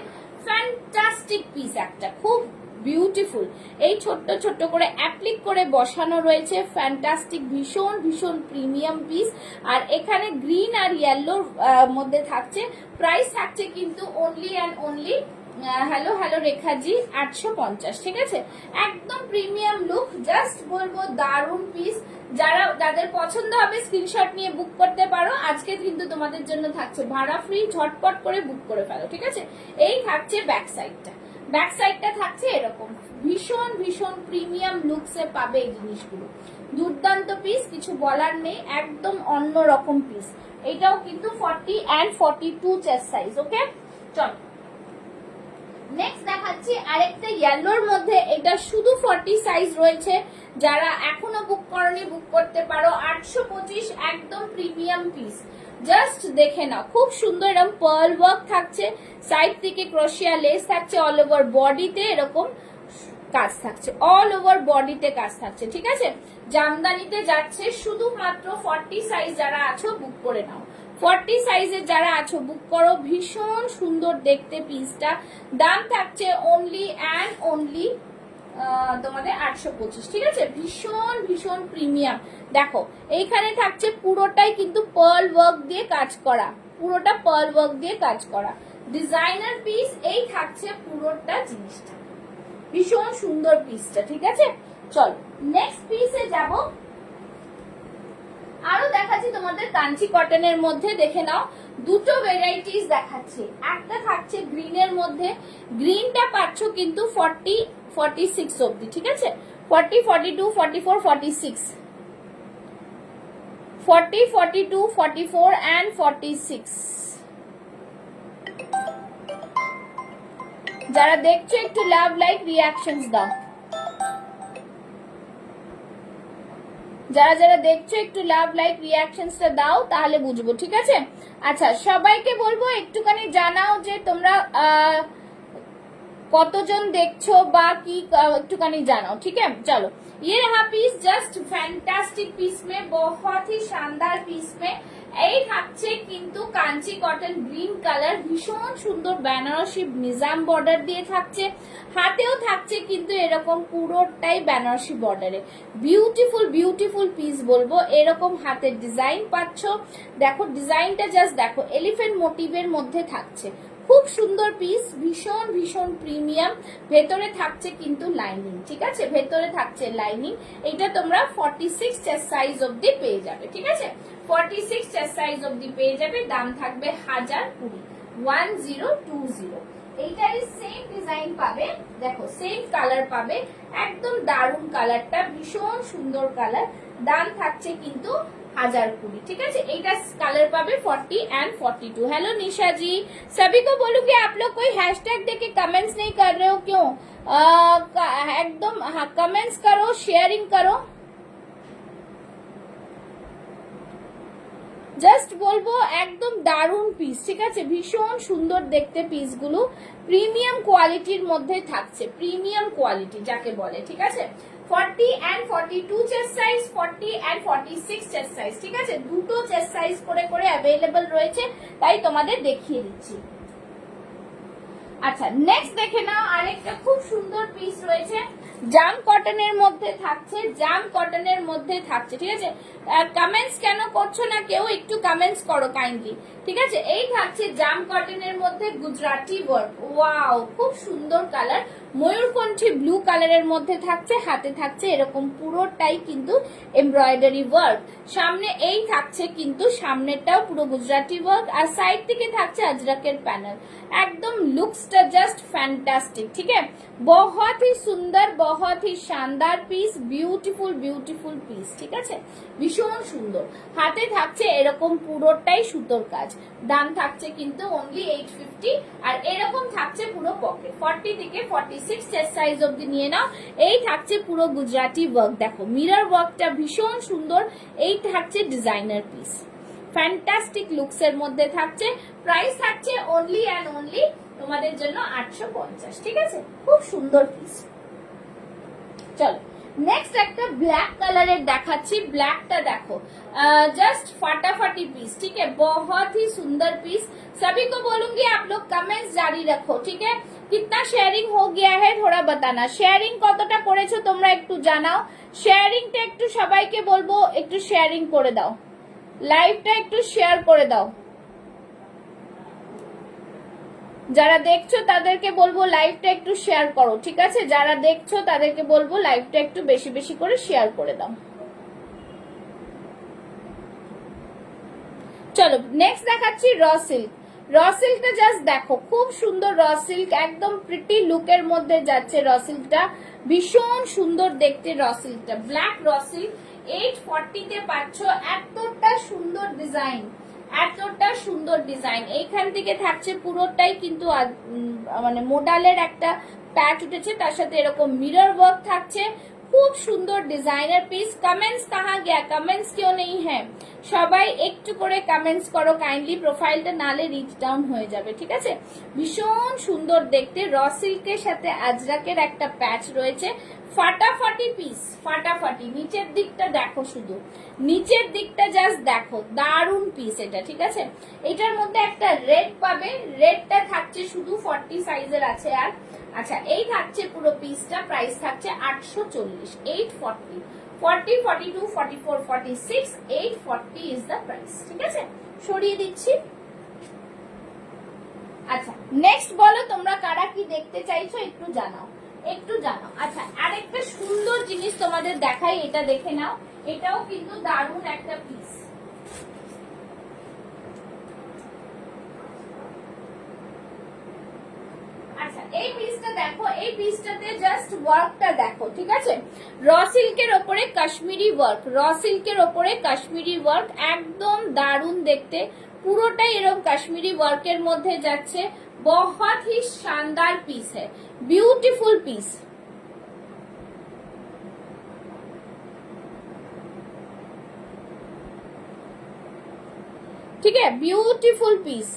ফ্যান্টাস্টিক পিস একটা, খুব বিউটিফুল। এই ছোট্ট ছোট্ট করে অ্যাপ্লিক করে বসানো রয়েছে, ফ্যান্টাস্টিক, ভীষণ ভীষণ প্রিমিয়াম পিস। আর এখানে গ্রিন আর ইয়েলোর মধ্যে থাকছে, প্রাইস থাকছে কিন্তু only and only, hello hello Rekhaji, 850, ঠিক আছে। একদম প্রিমিয়াম লুক, জাস্ট বলবো দারুন পিস। যাদের পছন্দ হবে স্ক্রিনশট নিয়ে বুক করতে পারো। আজকে কিন্তু তোমাদের জন্য থাকছে ভাড়া ফ্রি, ঝটপট করে বুক করে ফেলো, ঠিক আছে। এই থাকছে ব্যাক সাইডটা, ব্যাক সাইডটা থাকছে এরকম, ভীষণ ভীষণ প্রিমিয়াম লুকসে পাবে এই জিনিসগুলো, দুর্দান্ত পিস, কিছু বলার নেই, একদম অন্য রকম পিস। এটাও কিন্তু 40 এন্ড 42 চেস্ট সাইজ, ওকে। চল নেক্সট দেখাচ্ছি আরেকটা ইয়েলোর মধ্যে, এটা শুধু 40 সাইজ রয়েছে। যারা এখনো বুক করনি বুক করতে পারো, 825, একদম প্রিমিয়াম পিস, জাস্ট দেখে নাও, খুব সুন্দর। এরকম পার্ল ওয়ার্ক থাকছে, সাইড থেকে ক্রোশিয়া লেস থাকছে, অল ওভার বডিতে এরকম কাজ থাকছে, অল ওভার বডিতে কাজ থাকছে, ঠিক আছে। জামদানিতে যাচ্ছে, শুধুমাত্র 40 সাইজ যারা আছো বুক করে নাও, 40 সাইজের যারা আছো বুক করো, ভীষণ সুন্দর দেখতে পিসটা। দাম থাকছে অনলি অ্যান্ড অনলি তোমাদের 825, ঠিক আছে। ভীষণ ভীষণ প্রিমিয়াম। দেখো এইখানে থাকছে পুরোটাই কিন্তু পার্ল ওয়ার্ক দিয়ে কাজ করা, পুরোটা পার্ল ওয়ার্ক দিয়ে কাজ করা, ডিজাইনার পিস। এই থাকছে পুরোটা জিনিসটা, ভীষণ সুন্দর পিসটা, ঠিক আছে। চল নেক্সট পিসে যাব। আরো দেখাচ্ছি তোমাদের কাঞ্চি কটনের মধ্যে, দেখে নাও দুটো ভ্যারাইটিস দেখাচ্ছি। একটা থাকছে গ্রিনের মধ্যে, গ্রিনটা পাচ্ছ কিন্তু 40-46 অবধি, ঠিক আছে? 40, 42, 44, 46, 40, 42, 44 and 46। যারা দেখছো একটু লাভ লাইক রিয়াকশনস দাও, যারা যারা দেখছো একটু লাভ লাইক রিয়াকশনসটা দাও, তাহলে বুঝবো, ঠিক আছে? আচ্ছা, সবাইকে বলবো একটুখানি জানাও যে তোমরা কতজন দেখছো বা কি, একটুখানি জানাও, ঠিক আছে? চলো, ये रहा पीस, जस्ट फैंटास्टिक पीस में, बहुत ही शानदार पीस में এই থাকছে কিন্তু কাঞ্চি কটন গ্রিন কালার, ভীষণ সুন্দর বেনারসি নিজাম বর্ডার দিয়ে থাকছে, হাতেও থাকছে কিন্তু এরকম পুরোটাই বেনারসি বর্ডারে। বিউটিফুল বিউটিফুল পিস বলবো, এরকম হাতের ডিজাইন পাচ্ছ। দেখো ডিজাইনটা জাস্ট দেখো, এলিফ্যান্ট মোটিভের মধ্যে থাকছে, খুব সুন্দর পিস, ভীষণ ভীষণ প্রিমিয়াম। ভেতরে থাকছে কিন্তু লাইনিং, ঠিক আছে? ভেতরে থাকছে লাইনিং। এটা তোমরা 46 চেস্ট সাইজ অবধি পেয়ে যাবে, ঠিক আছে? 46 চেস্ট সাইজ অবধি পেয়ে যাবে। দাম থাকবে 1020, 1020। এইটারই সেম ডিজাইন পাবে, দেখো সেম কালার পাবে, একদম দারুণ কালারটা, ভীষণ সুন্দর কালার। দাম থাকছে কিন্তু 1020, ठीक है? এইটা কালার পাবে 40 एंड 42। हेलो निशा जी, सभी को बोलूंगी आप लोग कोई हैशटैग देके कमेंट्स नहीं कर रहे हो, क्यों? एकदम हाँ, कमेंट्स करो, शेयरिंग करो। জাস্ট বলবো একদম দারুণ পিস, ঠিক আছে? ভীষণ সুন্দর দেখতে পিসগুলো, প্রিমিয়াম কোয়ালিটির মধ্যে থাকছে, প্রিমিয়াম কোয়ালিটি যাকে বলে, ঠিক আছে? 40 and 42 chest size, 40 and 46 chest size, ঠিক আছে? দুটো চেস্ট সাইজ করে করে অ্যাভেলেবল রয়েছে, তাই তোমাদের দেখিয়ে দিচ্ছি। আচ্ছা, নেক্সট দেখে নাও, আরেকটা খুব সুন্দর পিস রয়েছে, জাম কটনের মধ্যে থাকছে, জাম কটনের মধ্যে থাকছে, ঠিক আছে? কমেন্টস কেন করছো না কেউ, একটু কমেন্টস করো কাইন্ডলি, ঠিক আছে? এই থাকছে জাম কটনের মধ্যে গুজরাটি ওয়ার্ক, ওয়াও খুব সুন্দর কালার, ময়ূরকণ্ঠী ব্লু কালারের মধ্যে থাকছে, হাতে থাকছে এরকম পুরোটাই কিন্তু এমব্রয়ডারি ওয়ার্ক। সামনে এই থাকছে কিন্তু সামনেটাও পুরো গুজরাটি ওয়ার্ক, আর সাইড থেকে থাকছে আজরাকের প্যানেল। একদম লুকসটা জাস্ট ফ্যান্টাস্টিক, ঠিক আছে? बहुत ही सुंदर, बहुत ही शानदार পিস, বিউটিফুল বিউটিফুল পিস, ঠিক আছে? ভীষণ সুন্দর। হাতে থাকছে এরকম পুরোটাই সুতোর কাজ। দাম থাকছে কিন্তু অনলি 850, আর এরকম থাকছে পুরো পকেট। 40 থেকে 46 চেস্ট সাইজ অবধি নিয়ে নাও। এই থাকছে পুরো গুজরাটি ওয়ার্ক, দেখো মিরর ওয়ার্কটা ভীষণ সুন্দর। এই থাকছে ডিজাইনার পিস, ফ্যান্টাস্টিক লুকস এর মধ্যে থাকছে। প্রাইস থাকছে অনলি অ্যান্ড অনলি তোমাদের জন্য 850, ঠিক আছে? খুব সুন্দর পিস। চলো নেক্সট একটা ব্ল্যাক কালারের দেখাচ্ছি, ব্ল্যাকটা দেখো, जस्ट फटाफटी पीस, ठीक है? बहुत ही सुंदर पीस। सभी को बोलूंगी आप लोग कमेंट्स जारी रखो, ठीक है? कितना शेयरिंग हो गया है थोड़ा बताना। शेयरिंग কতটা করেছো তোমরা একটু জানাও। শেয়ারিংটা একটু সবাইকে বলবো একটু শেয়ারিং করে দাও, লাইভটা একটু শেয়ার করে দাও। যারা দেখছো তাদেরকে বলবো লাইভটা একটু শেয়ার করো, ঠিক আছে? যারা দেখছো তাদেরকে বলবো লাইভটা একটু বেশি বেশি করে শেয়ার করে দাও। চলো নেক্সট দেখাচ্ছি র সিল্ক। র সিল্কটা জাস্ট দেখো, খুব সুন্দর র সিল্ক, একদম প্রিটি লুকের মধ্যে যাচ্ছে র সিল্কটা, ভীষণ সুন্দর দেখতে র সিল্কটা। ব্ল্যাক র সিল্ক 840 তে পাচ্ছ। এতটা সুন্দর ডিজাইন, এতটা সুন্দর ডিজাইন। এইখান থেকে থাকছে পুরোটাই কিন্তু মানে মোডালের একটা প্যাচ উঠেছে, তার সাথে এরকম মিরর ওয়ার্ক থাকছে। খুব সুন্দর ডিজাইনার পিস। কমেন্টস কাহা গিয়া, কমেন্টস কেউ নেই হ্যাঁ? সবাই একটু করে কমেন্টস করো কাইন্ডলি, প্রোফাইলটা নালে রিচ ডাউন হয়ে যাবে, ঠিক আছে? ভীষণ সুন্দর দেখতে, র সিল্কের সাথে আজরাকের একটা প্যাচ রয়েছে। ফাটাফাটি পিস, ফাটাফাটি। নিচের দিকটা দেখো, শুধু নিচের দিকটা জাস্ট দেখো, দারুন পিস এটা, ঠিক আছে? এটার মধ্যে একটা রেড পাবে, রেডটা থাকছে শুধু 40 সাইজের আছে। আর আচ্ছা, এই থাকছে পুরো পিসটা, প্রাইস থাকছে 840, 840, 40, 42, 44, 46, 840 ইজ দ্য প্রাইস, ঠিক আছে? সরিয়ে দিচ্ছি। আচ্ছা নেক্সট বলো তোমরা কারা কি দেখতে চাইছো একটু জানাও। একটু জানাও। আচ্ছা, আরেকটা সুন্দর জিনিস তোমাদের দেখাই, এটা দেখে নাও, এটাও কিন্তু দারুণ একটা পিস। আচ্ছা, এই পিসটা দেখো, এই পিসটাতে জাস্ট ওয়ার্কটা দেখো, ঠিক আছে? র সিল্কের ওপরে কাশ্মীরি ওয়ার্ক, র সিল্কের ওপরে কাশ্মীরি ওয়ার্ক, একদম দারুণ দেখতে, পুরোটাই এরকম কাশ্মীরি ওয়ার্কের মধ্যে যাচ্ছে। बहुत ही शानदार पीस है, ब्यूटीफुल पीस। ठीक है, ब्यूटीफुल पीस।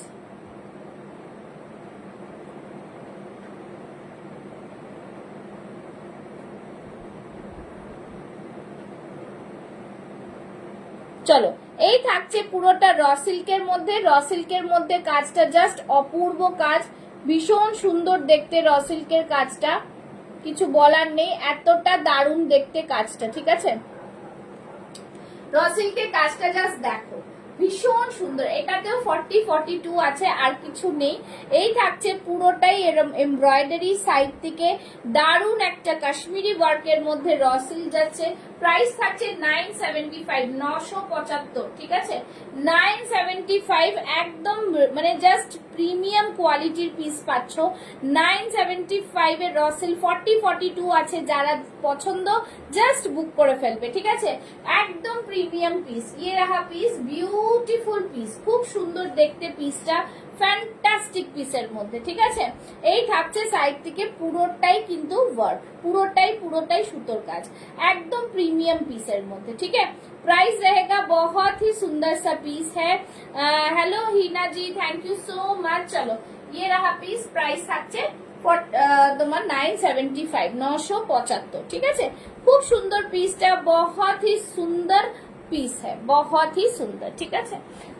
চলো, এই থাকছে পুরোটা র সিল্কের মধ্যে, র সিল্কের মধ্যে কাজটা জাস্ট অপূর্ব কাজ, ভীষণ সুন্দর দেখতে র সিল্কের কাজটা, কিছু বলার নেই, এতটা দারুণ দেখতে কাজটা, ঠিক আছে? র সিল্কের কাজটা জাস্ট দেখো, ভীষণ সুন্দর। এটাতেও 40-42 আছে, আর কিছু নেই। এই থাকছে পুরোটাই এরকম এমব্রয়ডারি, সাইড থেকে দারুণ একটা কাশ্মীরি ওয়ার্কের মধ্যে র সিল্ক যাচ্ছে। প্রাইস থাকছে 975, 975, ঠিক আছে? 975, একদম মানে জাস্ট প্রিমিয়াম কোয়ালিটির পিস পাচ্ছ 975 এর র সিল্ক। 40-42 আছে, যারা পছন্দ জাস্ট বুক করে ফেলবে, ঠিক আছে? একদম প্রিমিয়াম পিস। ইয়ে রাহা পিস, বিউটিফুল পিস, খুব সুন্দর দেখতে পিসটা, ফ্যান্টাস্টিক পিসের মধ্যে, ঠিক আছে? এই থাকছে সাইড থেকে পুরোটাই কিন্তু ওয়ার্ক, পুরোটাই সুতোর কাজ, একদম প্রিমিয়াম পিসের মধ্যে, ঠিক আছে? प्राइस रहेगा, बहुत ही सुंदर सा पीस है। Hello Hina ji, thank you so much. चलो, ये रहा पीस, प्राइस থাকছে তোমার 975, 975, ঠিক আছে? খুব সুন্দর পিসটা, बहुत ही সুন্দর পিস है, बहुत ही সুন্দর, ঠিক আছে?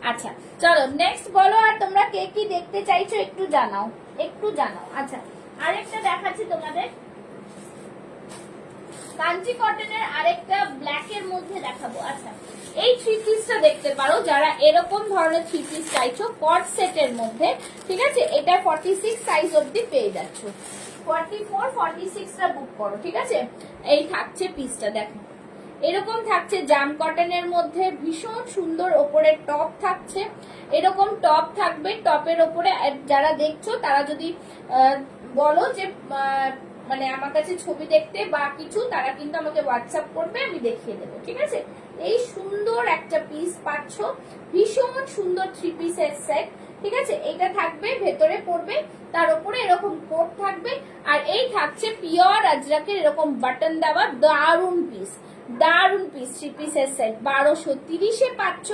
আচ্ছা, চলো নেক্সট বলো, আর তোমরা কে কি দেখতে চাইছো একটু জানাও, একটু জানাও। আচ্ছা, আরেকটা দেখাচ্ছি তোমাদের, কাঞ্চি কটনের আরেকটা ব্ল্যাক এর মধ্যে দেখাবো। আচ্ছা, এই থ্রি পিসটা দেখতে পারো, যারা এরকম ধরনের থ্রি পিস চাইছো কট সেটের মধ্যে, ঠিক আছে? এটা 46 সাইজ অবধি পেয়ে যাচ্ছ, 44-46 টা বুক করো, ঠিক আছে? এই থাকছে পিসটা, দেখো এরকম থাকছে জাম কটনের মধ্যে, ভীষণ সুন্দর। ওপরে টপ থাকছে, এরকম টপ থাকবে, টপের ওপরে যারা দেখছো তারা যদি বলো যে মানে আমার কাছে ছবি দেখতে বা কিছু, তারা কিন্তু আমাকে হোয়াটসঅ্যাপ করবে, আমি দেখিয়ে দেবো, ঠিক আছে? এই সুন্দর একটা পিস পাচ্ছ, ভীষণ সুন্দর থ্রি পিসের সেট, ঠিক আছে? এটা থাকবে, ভেতরে পড়বে, তার উপরে এরকম কোট থাকবে, আর এই থাকছে পিওর আজরাকের এরকম বাটন দেওয়া দারুন পিস, দারুন পিস, থ্রি পিসের সেট 1230-এ পাচ্ছ,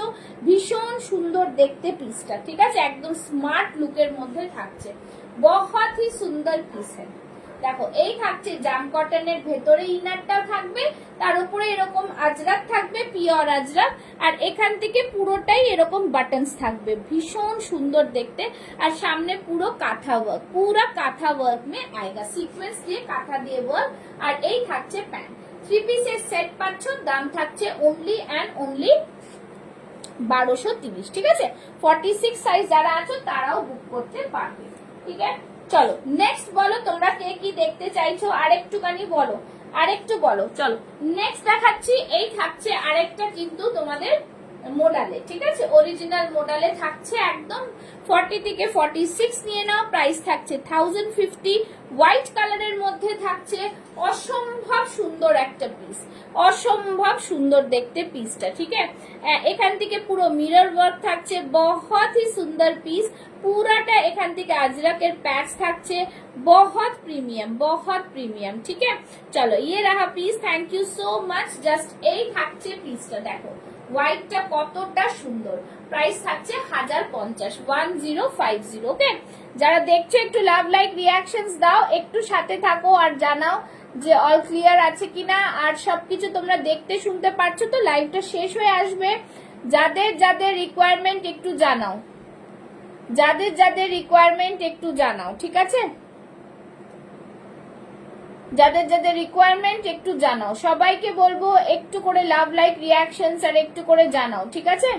ভীষণ সুন্দর দেখতে পিসটা, ঠিক আছে? একদম স্মার্ট লুকের মধ্যে থাকছে, বহুত হি সুন্দর পিস है। দেখো, এই থাকছে জাম কটনের, ভেতরে ইনারটাও থাকবে, তার উপরে এরকম আজরাক থাকবে, পিওর আজরাক, আর এখান থেকে পুরোটাই এরকম বাটনস থাকবে, ভীষণ সুন্দর দেখতে, আর সামনে পুরো কাঁথা ওয়ার্ক, পুরা কাঁথা ওয়ার্ক মে আয়েগা, সিকোয়েন্স দিয়ে কাঁথা দিয়ে ওয়ার্ক, আর এই থাকছে প্যান্ট। থ্রি পিসের সেট পাচ্ছ, দাম থাকছে অনলি অ্যান্ড অনলি 1230, ঠিক আছে? 46 সাইজ যারা আছো তারাও বুক করতে পারবে, ঠিক আছে? চলো নেক্সট বলো, তোমরা কে কি দেখতে চাইছো, আরেকটুখানি বলো, আরেকটু বলো। চলো নেক্সট দেখাচ্ছি, এই থাকছে আরেকটা কিন্তু তোমাদের মোডালে, ঠিক আছে? অরিজিনাল মোডালে থাকছে, একদম 40 থেকে 46 নিয়ে নাও। প্রাইস থাকছে 1050, হোয়াইট কালারের মধ্যে থাকছে, অসম্ভব সুন্দর একটা পিস, অসম্ভব সুন্দর দেখতে পিসটা, ঠিক আছে? এখান থেকে পুরো মিরর ওয়ার্ক থাকছে, বহুত হি সুন্দর পিস, পুরাটা এখান থেকে আজরাকের প্যাচ থাকছে, बहुत প্রিমিয়াম, ঠিক আছে? চলো, ইয়ে রাহা piece, thank you so much. Just এই থাকছে পিসটা, দেখো হোয়াইটটা কতটা সুন্দর। প্রাইস থাকছে 1050, 1050, ওকে? যারা দেখছো একটু লাভ লাইক রিয়াকশনস দাও, একটু সাথে থাকো, আর জানাও যে অল ক্লিয়ার আছে কিনা, আর সবকিছু তোমরা দেখতে শুনতে পারছো তো? লাইভটা শেষ হয়ে আসবে, যাদের যাদের রিকোয়ারমেন্ট একটু জানাও, যাদের যাদের রিকোয়ারমেন্ট একটু জানাও, ঠিক আছে? যাদের যাদের রিকোয়ারমেন্ট একটু জানাও, সবাইকে বলবো একটু করে লাভ লাইক রিয়াকশনস আর একটু করে জানাও, ঠিক আছে?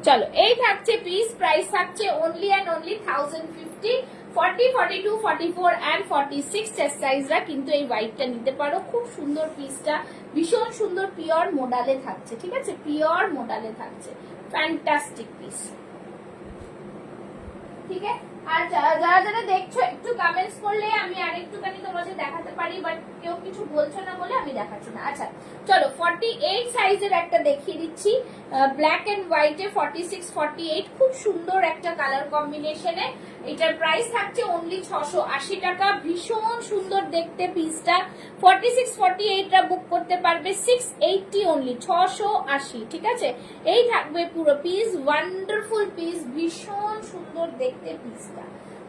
চলো, এই থাকছে পিস, প্রাইস থাকছে only and only 1050, 40, 42, 44 and 46 chest সাইজরা কিন্তু এই হোয়াইটটা নিতে পারো। খুব সুন্দর পিসটা, ভীষণ সুন্দর পিওর মোডালে থাকছে, ঠিক আছে, পিওর মোডালে থাকছে, ফ্যান্টাস্টিক পিস। ঠিক আছে, আর যারা যারা দেখছো একটু কমেন্টস করলে আমি আরেকটুখানি তোমাদের দেখাতে পারি, বাট কেউ কিছু বলছো না বলে আমি দেখাচ্ছি না। আচ্ছা চলো 48 সাইজের একটা দেখিয়ে দিচ্ছি, ব্ল্যাক এন্ড হোয়াইটে 46, 48, খুব সুন্দর একটা কালার কম্বিনেশনে। এটার প্রাইস থাকছে অনলি 680 টাকা। ভীষণ সুন্দর দেখতে পিসটা। 46, 48 রা বুক করতে পারবে 680 অনলি, 680, ঠিক আছে। এই থাকবে পুরো পিস, ওয়ান্ডারফুল পিস, ভীষণ সুন্দর দেখতে পিসটা,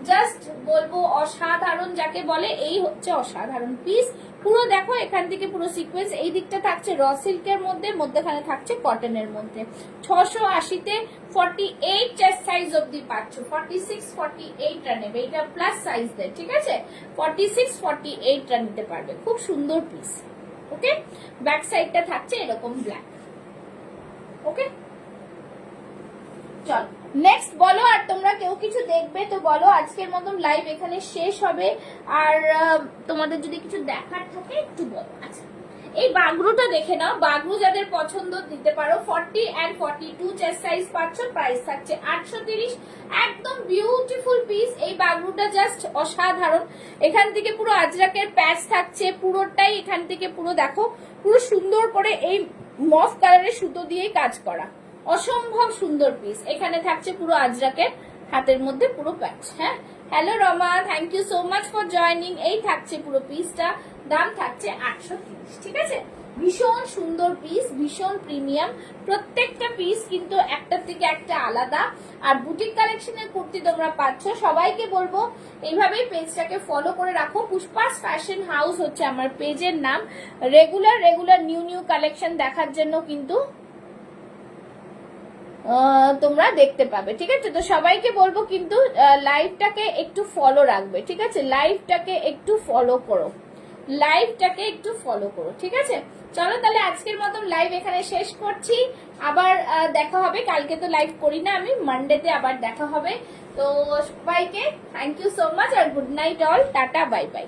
জাস্ট বলবো অসাধারণ যাকে বলে, এই হচ্ছে অসাধারণ পিস। পুরো দেখো এখান থেকে পুরো সিকোয়েন্স, এই দিকটা থাকছে র সিল্কের মধ্যে, মধ্যখানে থাকছে কটনের মধ্যে। 680-তে 48 চেস্ট সাইজ অবধি পাচ্ছ, 46, 48 টা নেবে, এটা প্লাস সাইজ দেয়, ঠিক আছে। 46, 48 টা নিতে পারবে, খুব সুন্দর পিস। ওকে, ব্যাক সাইডটা থাকছে এরকম ব্ল্যাক। ওকে, চল নেক্সট বলো। আর তোমরা কেউ কিছু দেখবে তো বলো। আজকের মতন লাইভ এখানে শেষ হবে। আর তোমাদের যদি কিছু দেখার থাকে একটু বলো। আচ্ছা, এই বাগরুটা দেখে নাও, বাগরু যাদের পছন্দ দিতে পারো। 40 and 42 চেস্ট সাইজ পাচ্ছ, প্রাইস থাকছে 830। একদম বিউটিফুল পিস। এই বাগরুটা জাস্ট অসাধারণ। এখান থেকে পুরো আজরাকের প্যাচ থাকছে পুরোটাই, এখান থেকে পুরো দেখো পুরো সুন্দর করে এই মফ কালারের সুতো দিয়েই কাজ করা, অসম্ভব সুন্দর পিস। এখানে থাকছে পুরো আজরাকের, হাতের মধ্যে পুরো প্যাচ। হ্যাঁ, hello Rama, thank you so much for joining. এই থাকছে পুরো পিসটা, দাম থাকছে 830, ঠিক আছে। ভীষণ সুন্দর পিস, ভীষণ প্রিমিয়াম, প্রত্যেকটা পিস কিন্তু একটার থেকে একটা আলাদা। আর বুটিক কালেকশনের কুর্তি তোমরা পাচ্ছ। সবাইকে বলবো এইভাবেই পেজটাকে ফলো করে রাখো। পুষ্পাস ফ্যাশন হাউস হচ্ছে আমার পেজের নাম। রেগুলার নিউ কালেকশন দেখার জন্য কিন্তু তোমরা দেখতে পাবে, ঠিক আছে। তো সবাইকে বলবো কিন্তু লাইভটাকে একটু ফলো রাখবে, ঠিক আছে। লাইভটাকে একটু ফলো করো, লাইভটাকে একটু ফলো করো, ঠিক আছে। চলো তাহলে আজকের মতন লাইভ এখানে শেষ করছি। আবার দেখা হবে, কালকে তো লাইভ করি না আমি, মানডেতে আবার দেখা হবে। তো সবাইকে থ্যাংক ইউ সো মাচ আর good night all, tata, bye by.